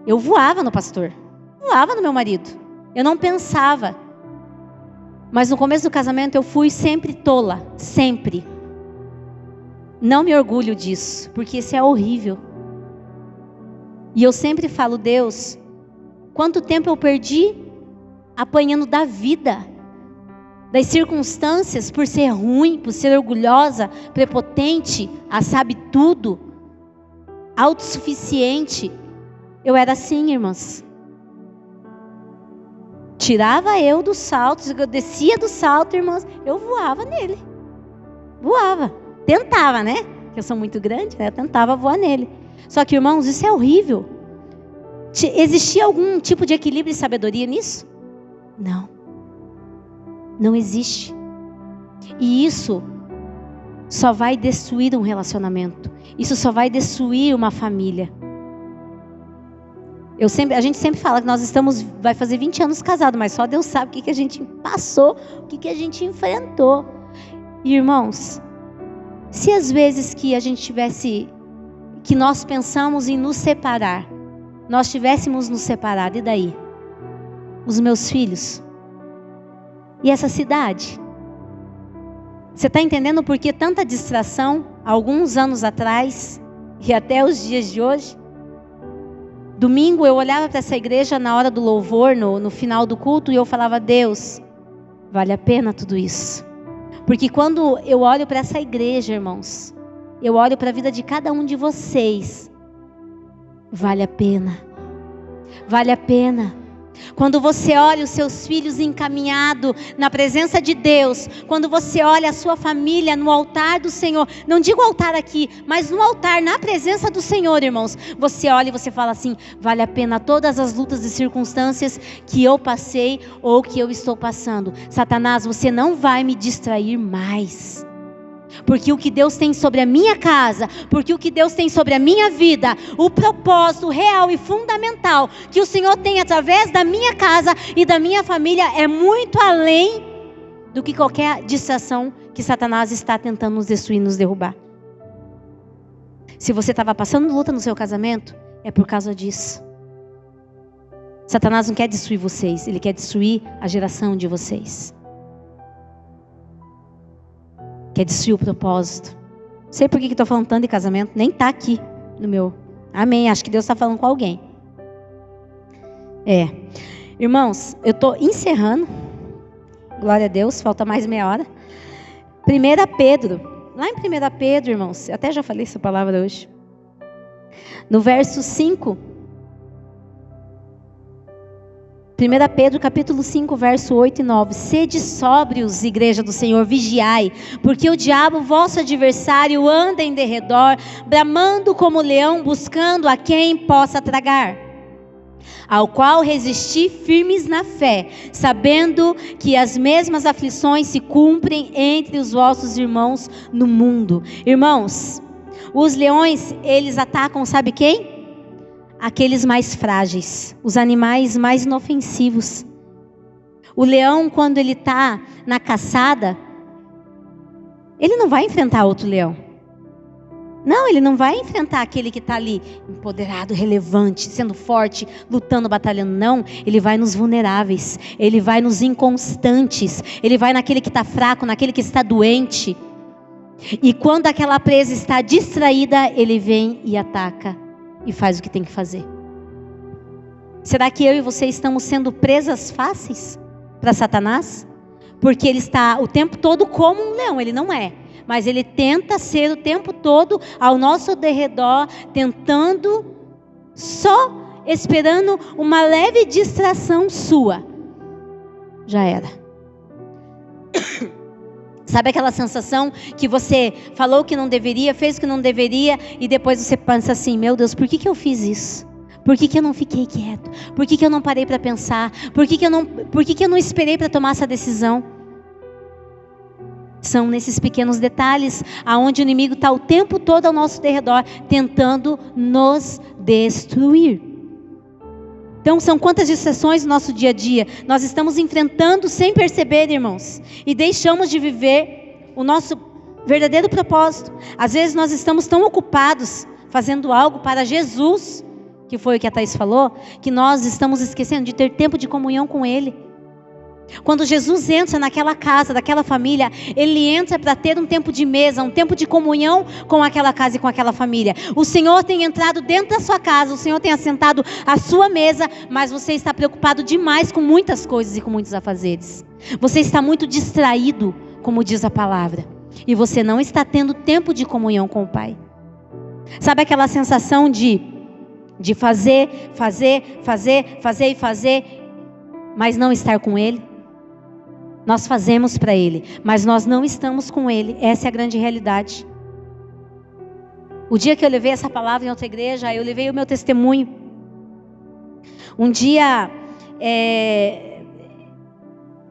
Eu voava no pastor, voava no meu marido. Eu não pensava. Mas no começo do casamento eu fui sempre tola, sempre. Não me orgulho disso, porque isso é horrível. E eu sempre falo: Deus, quanto tempo eu perdi apanhando da vida, das circunstâncias, por ser ruim, por ser orgulhosa, prepotente, sabe tudo, autossuficiente. Eu era assim, irmãs. Tirava eu do salto, eu descia do salto, irmãs, eu voava nele. Voava. Tentava, né? Porque eu sou muito grande, né? Eu tentava voar nele. Só que, irmãos, isso é horrível. Existia algum tipo de equilíbrio e sabedoria nisso? Não. Não existe. E isso só vai destruir um relacionamento. Isso só vai destruir uma família. A gente sempre fala que nós vai fazer 20 anos casados, mas só Deus sabe o que a gente passou, o que a gente enfrentou. E, irmãos, Se às vezes que a gente tivesse, que nós pensamos em nos separar, nós tivéssemos nos separado, e daí? Os meus filhos? E essa cidade? Você está entendendo por que tanta distração, alguns anos atrás, e até os dias de hoje? Domingo eu olhava para essa igreja na hora do louvor, no final do culto, e eu falava: Deus, vale a pena tudo isso. Porque quando eu olho para essa igreja, irmãos, eu olho para a vida de cada um de vocês, vale a pena. Vale a pena. Quando você olha os seus filhos encaminhados na presença de Deus, quando você olha a sua família no altar do Senhor, não digo altar aqui, mas no altar, na presença do Senhor, irmãos, você olha e você fala assim: vale a pena todas as lutas e circunstâncias que eu passei ou que eu estou passando. Satanás, você não vai me distrair mais. Porque o que Deus tem sobre a minha casa, porque o que Deus tem sobre a minha vida, o propósito real e fundamental que o Senhor tem através da minha casa e da minha família é muito além do que qualquer distração que Satanás está tentando nos destruir, nos derrubar. Se você estava passando luta no seu casamento, é por causa disso. Satanás não quer destruir vocês, ele quer destruir a geração de vocês. Quer destruir o propósito. Não sei por que estou falando tanto de casamento. Nem está aqui no meu. Amém. Acho que Deus está falando com alguém. Irmãos, eu estou encerrando. Glória a Deus. Falta mais meia hora. 1 Pedro. Lá em 1 Pedro, irmãos. Eu até já falei essa palavra hoje. No verso 5. 1 Pedro capítulo 5, verso 8 e 9. Sede sóbrios, igreja do Senhor, vigiai, porque o diabo, vosso adversário, anda em derredor, bramando como leão, buscando a quem possa tragar. Ao qual resisti firmes na fé, sabendo que as mesmas aflições se cumprem entre os vossos irmãos no mundo. Irmãos, os leões, eles atacam, sabe quem? Aqueles mais frágeis, os animais mais inofensivos. O leão, quando ele está na caçada, ele não vai enfrentar outro leão. Não, ele não vai enfrentar aquele que está ali, empoderado, relevante, sendo forte, lutando, batalhando. Não, ele vai nos vulneráveis, ele vai nos inconstantes, ele vai naquele que está fraco, naquele que está doente. E quando aquela presa está distraída, ele vem e ataca. E faz o que tem que fazer. Será que eu e você estamos sendo presas fáceis para Satanás? Porque ele está o tempo todo como um leão, ele não é. Mas ele tenta ser o tempo todo ao nosso derredor, tentando, só esperando uma leve distração sua. Já era. Sabe aquela sensação que você falou que não deveria, fez o que não deveria, e depois você pensa assim: meu Deus, por que eu fiz isso? Por que eu não fiquei quieto? Por que eu não parei para pensar? Por que eu não esperei para tomar essa decisão? São nesses pequenos detalhes aonde o inimigo está o tempo todo ao nosso derredor, tentando nos destruir. Então são quantas distrações no nosso dia a dia nós estamos enfrentando sem perceber, irmãos, e deixamos de viver o nosso verdadeiro propósito. Às vezes nós estamos tão ocupados fazendo algo para Jesus, que foi o que a Thaís falou, que nós estamos esquecendo de ter tempo de comunhão com Ele. Quando Jesus entra naquela casa, daquela família, Ele entra para ter um tempo de mesa, um tempo de comunhão com aquela casa e com aquela família. O Senhor tem entrado dentro da sua casa, o Senhor tem assentado à sua mesa, mas você está preocupado demais com muitas coisas e com muitos afazeres. Você está muito distraído, como diz a palavra, e você não está tendo tempo de comunhão com o Pai. Sabe aquela sensação de fazer, mas não estar com Ele? Nós fazemos para Ele, mas nós não estamos com Ele. Essa é a grande realidade. O dia que eu levei essa palavra em outra igreja, eu levei o meu testemunho. Um dia,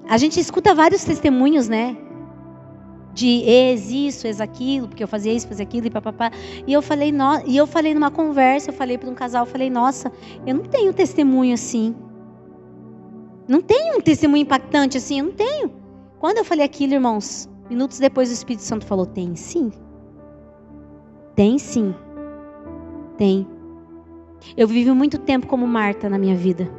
a gente escuta vários testemunhos, né? De isso, aquilo, porque eu fazia isso, fazia aquilo, e papapá. E eu falei numa conversa, eu falei para um casal, eu falei: nossa, eu não tenho testemunho assim. Não tenho um testemunho impactante assim, eu não tenho. Quando eu falei aquilo, irmãos, minutos depois o Espírito Santo falou: tem sim. Tem sim. Tem. Eu vivi muito tempo como Marta na minha vida.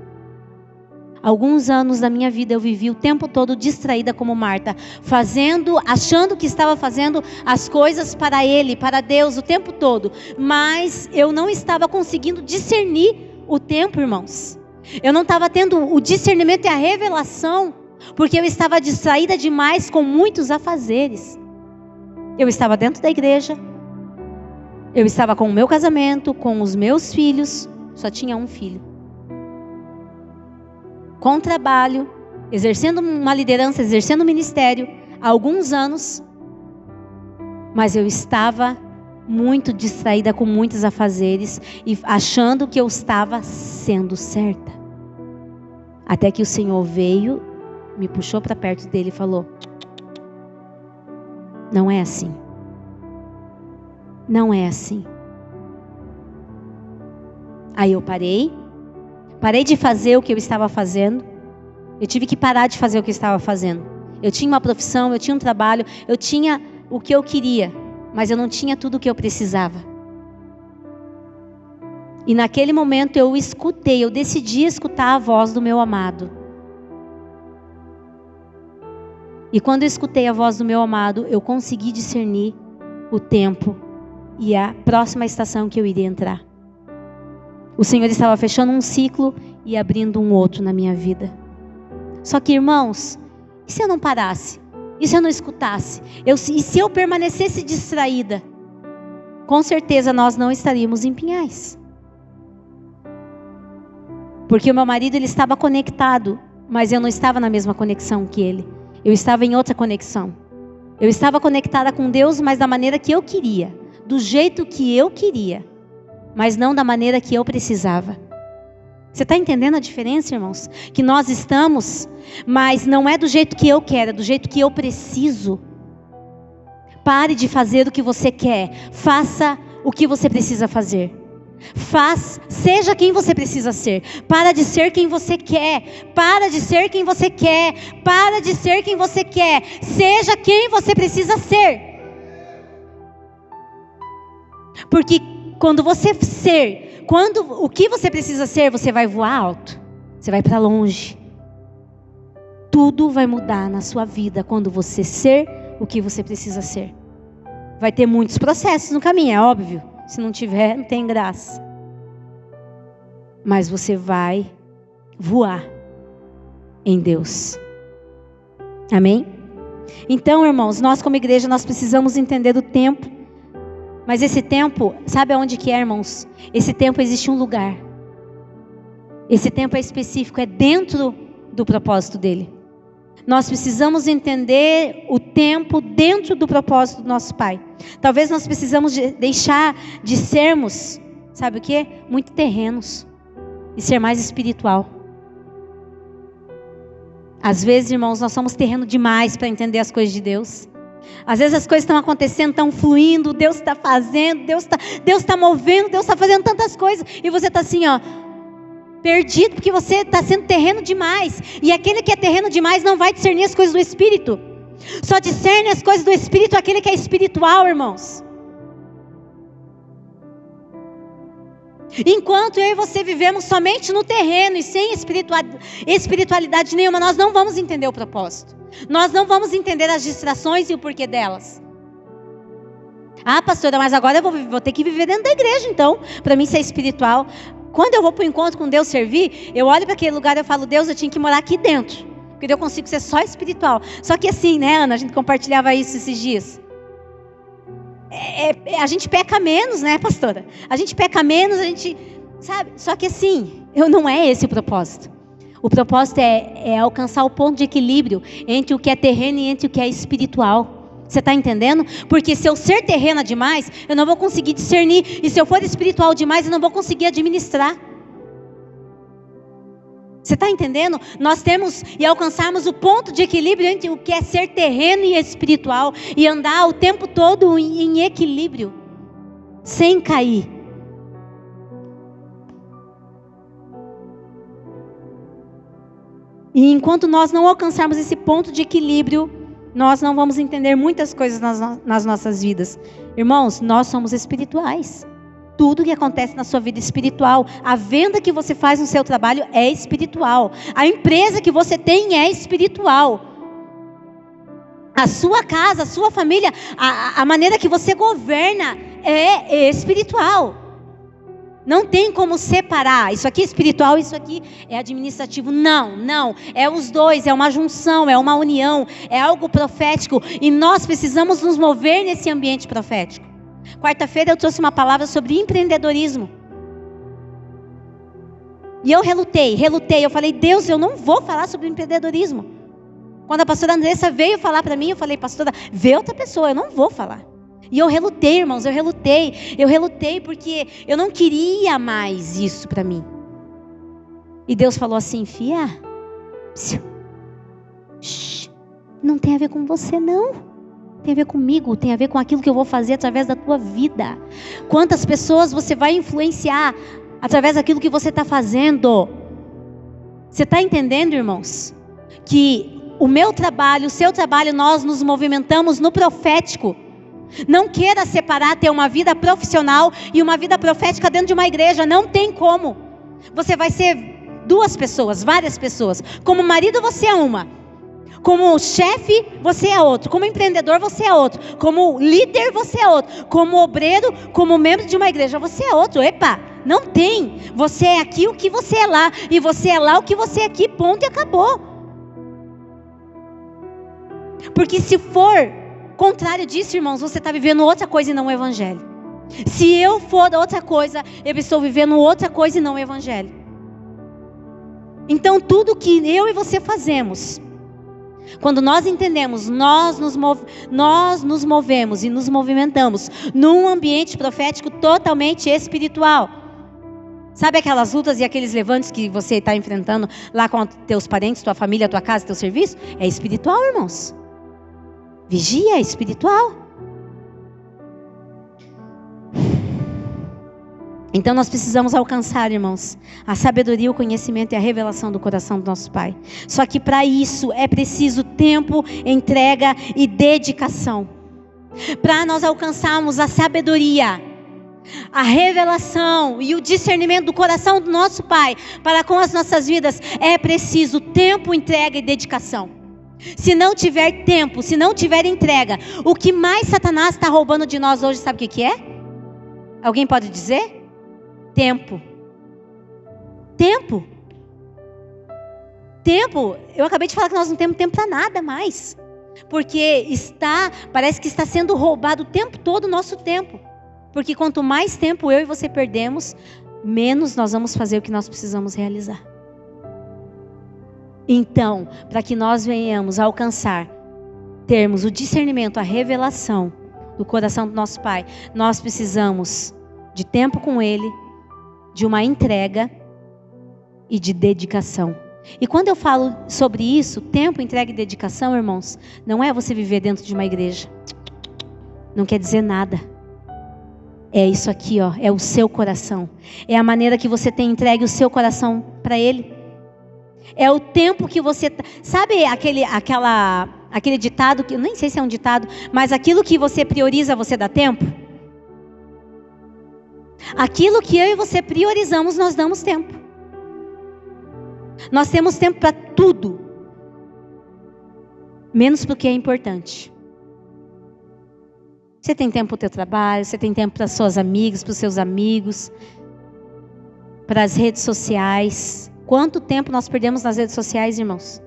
Alguns anos da minha vida eu vivi o tempo todo distraída como Marta, achando que estava fazendo as coisas para Ele, para Deus o tempo todo. Mas eu não estava conseguindo discernir o tempo, irmãos. Eu não estava tendo o discernimento e a revelação, porque eu estava distraída demais com muitos afazeres. Eu estava dentro da igreja, eu estava com o meu casamento, com os meus filhos, só tinha um filho. Com trabalho, exercendo uma liderança, exercendo um ministério, há alguns anos, mas eu estava muito distraída com muitos afazeres e achando que eu estava sendo certa. Até que o Senhor veio, me puxou para perto dele e falou: não é assim. Não é assim. Aí eu parei de fazer o que eu estava fazendo. Eu tive que parar de fazer o que eu estava fazendo. Eu tinha uma profissão, eu tinha um trabalho, eu tinha o que eu queria, mas eu não tinha tudo o que eu precisava. E naquele momento eu decidi escutar a voz do meu amado. E quando eu escutei a voz do meu amado, eu consegui discernir o tempo e a próxima estação que eu iria entrar. O Senhor estava fechando um ciclo e abrindo um outro na minha vida. Só que, irmãos, e se eu não parasse? E se eu não escutasse? E se eu permanecesse distraída? Com certeza nós não estaríamos em Pinhais. Porque o meu marido, ele estava conectado, mas eu não estava na mesma conexão que ele. Eu estava em outra conexão. Eu estava conectada com Deus, mas da maneira que eu queria, do jeito que eu queria, mas não da maneira que eu precisava. Você está entendendo a diferença, irmãos? Que nós estamos, mas não é do jeito que eu quero, é do jeito que eu preciso. Pare de fazer o que você quer, faça o que você precisa fazer. Seja quem você precisa ser. Para de ser quem você quer. Para de ser quem você quer. Para de ser quem você quer. Seja quem você precisa ser. Porque quando o que você precisa ser, você vai voar alto. Você vai para longe. Tudo vai mudar na sua vida quando você ser o que você precisa ser. Vai ter muitos processos no caminho, é óbvio. Se não tiver, não tem graça. Mas você vai voar em Deus. Amém? Então, irmãos, nós como igreja, nós precisamos entender do tempo. Mas esse tempo, sabe aonde que é, irmãos? Esse tempo existe um lugar. Esse tempo é específico, é dentro do propósito dele. Nós precisamos entender o tempo dentro do propósito do nosso Pai. Talvez nós precisamos deixar de sermos, sabe o quê? Muito terrenos. E ser mais espiritual. Às vezes, irmãos, nós somos terreno demais para entender as coisas de Deus. Às vezes as coisas estão acontecendo, estão fluindo, Deus está fazendo, Deus está movendo, Deus está fazendo tantas coisas. E você está assim, ó, perdido, porque você está sendo terreno demais. E aquele que é terreno demais não vai discernir as coisas do Espírito. Só discerne as coisas do Espírito aquele que é espiritual, irmãos. Enquanto eu e você vivemos somente no terreno e sem espiritualidade nenhuma, nós não vamos entender o propósito. Nós não vamos entender as distrações e o porquê delas. Ah, pastora, mas agora eu vou ter que viver dentro da igreja, então, para mim ser espiritual. Quando eu vou para o encontro com Deus servir, eu olho para aquele lugar e eu falo: Deus, eu tinha que morar aqui dentro, porque eu consigo ser só espiritual. Só que assim, né, Ana, a gente compartilhava isso esses dias. A gente peca menos, né, pastora? A gente peca menos, a gente, sabe? Só que assim, não é esse o propósito. O propósito é alcançar o ponto de equilíbrio entre o que é terreno e entre o que é espiritual. Você está entendendo? Porque se eu ser terrena demais, eu não vou conseguir discernir. E se eu for espiritual demais, eu não vou conseguir administrar. Você está entendendo? Nós temos e alcançarmos o ponto de equilíbrio entre o que é ser terreno e espiritual. E andar o tempo todo em equilíbrio. Sem cair. E enquanto nós não alcançarmos esse ponto de equilíbrio, nós não vamos entender muitas coisas nas nossas vidas. Irmãos, nós somos espirituais. Tudo que acontece na sua vida é espiritual. A venda que você faz no seu trabalho é espiritual. A empresa que você tem é espiritual. A sua casa, a sua família, a maneira que você governa é espiritual. Não tem como separar. Isso aqui é espiritual, isso aqui é administrativo. Não. É os dois, é uma junção, é uma união, é algo profético. E nós precisamos nos mover nesse ambiente profético. Quarta-feira eu trouxe uma palavra sobre empreendedorismo. E eu relutei. Eu falei, Deus, eu não vou falar sobre empreendedorismo. Quando a pastora Andressa veio falar para mim, eu falei, pastora, vê outra pessoa, eu não vou falar. E eu relutei, irmãos, eu relutei porque eu não queria mais isso para mim. E Deus falou assim, filha, não tem a ver com você não. Tem a ver comigo, tem a ver com aquilo que eu vou fazer através da tua vida. Quantas pessoas você vai influenciar através daquilo que você está fazendo? Você está entendendo, irmãos? Que o meu trabalho, o seu trabalho, nós nos movimentamos no profético. Não queira separar, ter uma vida profissional e uma vida profética dentro de uma igreja. Não tem como. Você vai ser duas pessoas, várias pessoas. Como marido, você é uma. Como chefe, você é outro. Como empreendedor, você é outro. Como líder, você é outro. Como obreiro, como membro de uma igreja, você é outro. Epa, não tem. Você é aqui o que você é lá. E você é lá o que você é aqui. Ponto e acabou. Porque se for contrário disso, irmãos, você está vivendo outra coisa e não o evangelho. Se eu for outra coisa, eu estou vivendo outra coisa e não o evangelho. Então tudo que eu e você fazemos, quando nós entendemos, nós nos movemos e nos movimentamos num ambiente profético totalmente espiritual. Sabe aquelas lutas e aqueles levantes que você está enfrentando lá com teus parentes, tua família, tua casa, teu serviço? É espiritual, irmãos. Vigia, é espiritual. Então nós precisamos alcançar, irmãos, a sabedoria, o conhecimento e a revelação do coração do nosso Pai. Só que para isso é preciso tempo, entrega e dedicação. Para nós alcançarmos a sabedoria, a revelação e o discernimento do coração do nosso Pai para com as nossas vidas, é preciso tempo, entrega e dedicação. Se não tiver tempo, se não tiver entrega, o que mais Satanás está roubando de nós hoje, sabe o que é? Alguém pode dizer? Tempo. Eu acabei de falar que nós não temos tempo para nada mais. Porque parece que está sendo roubado o tempo todo o nosso tempo. Porque quanto mais tempo eu e você perdemos, menos nós vamos fazer o que nós precisamos realizar. Então, para que nós venhamos a alcançar, termos o discernimento, a revelação do coração do nosso Pai, nós precisamos de tempo com Ele, de uma entrega e de dedicação. E quando eu falo sobre isso, tempo, entrega e dedicação, irmãos, não é você viver dentro de uma igreja. Não quer dizer nada. É isso aqui, ó, é o seu coração. É a maneira que você tem entregue o seu coração para Ele. É o tempo que você... Sabe aquele ditado, que nem sei se é um ditado, mas aquilo que você prioriza, você dá tempo? Aquilo que eu e você priorizamos, nós damos tempo. Nós temos tempo para tudo, menos para o que é importante. Você tem tempo para o teu trabalho, você tem tempo para as suas amigas, para os seus amigos, para as redes sociais. Quanto tempo nós perdemos nas redes sociais, irmãos?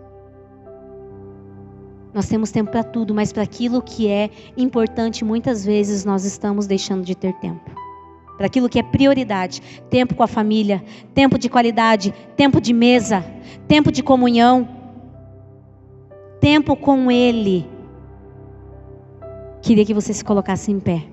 Nós temos tempo para tudo, mas para aquilo que é importante, muitas vezes nós estamos deixando de ter tempo. Para aquilo que é prioridade, tempo com a família, tempo de qualidade, tempo de mesa, tempo de comunhão, tempo com Ele. Queria que você se colocasse em pé.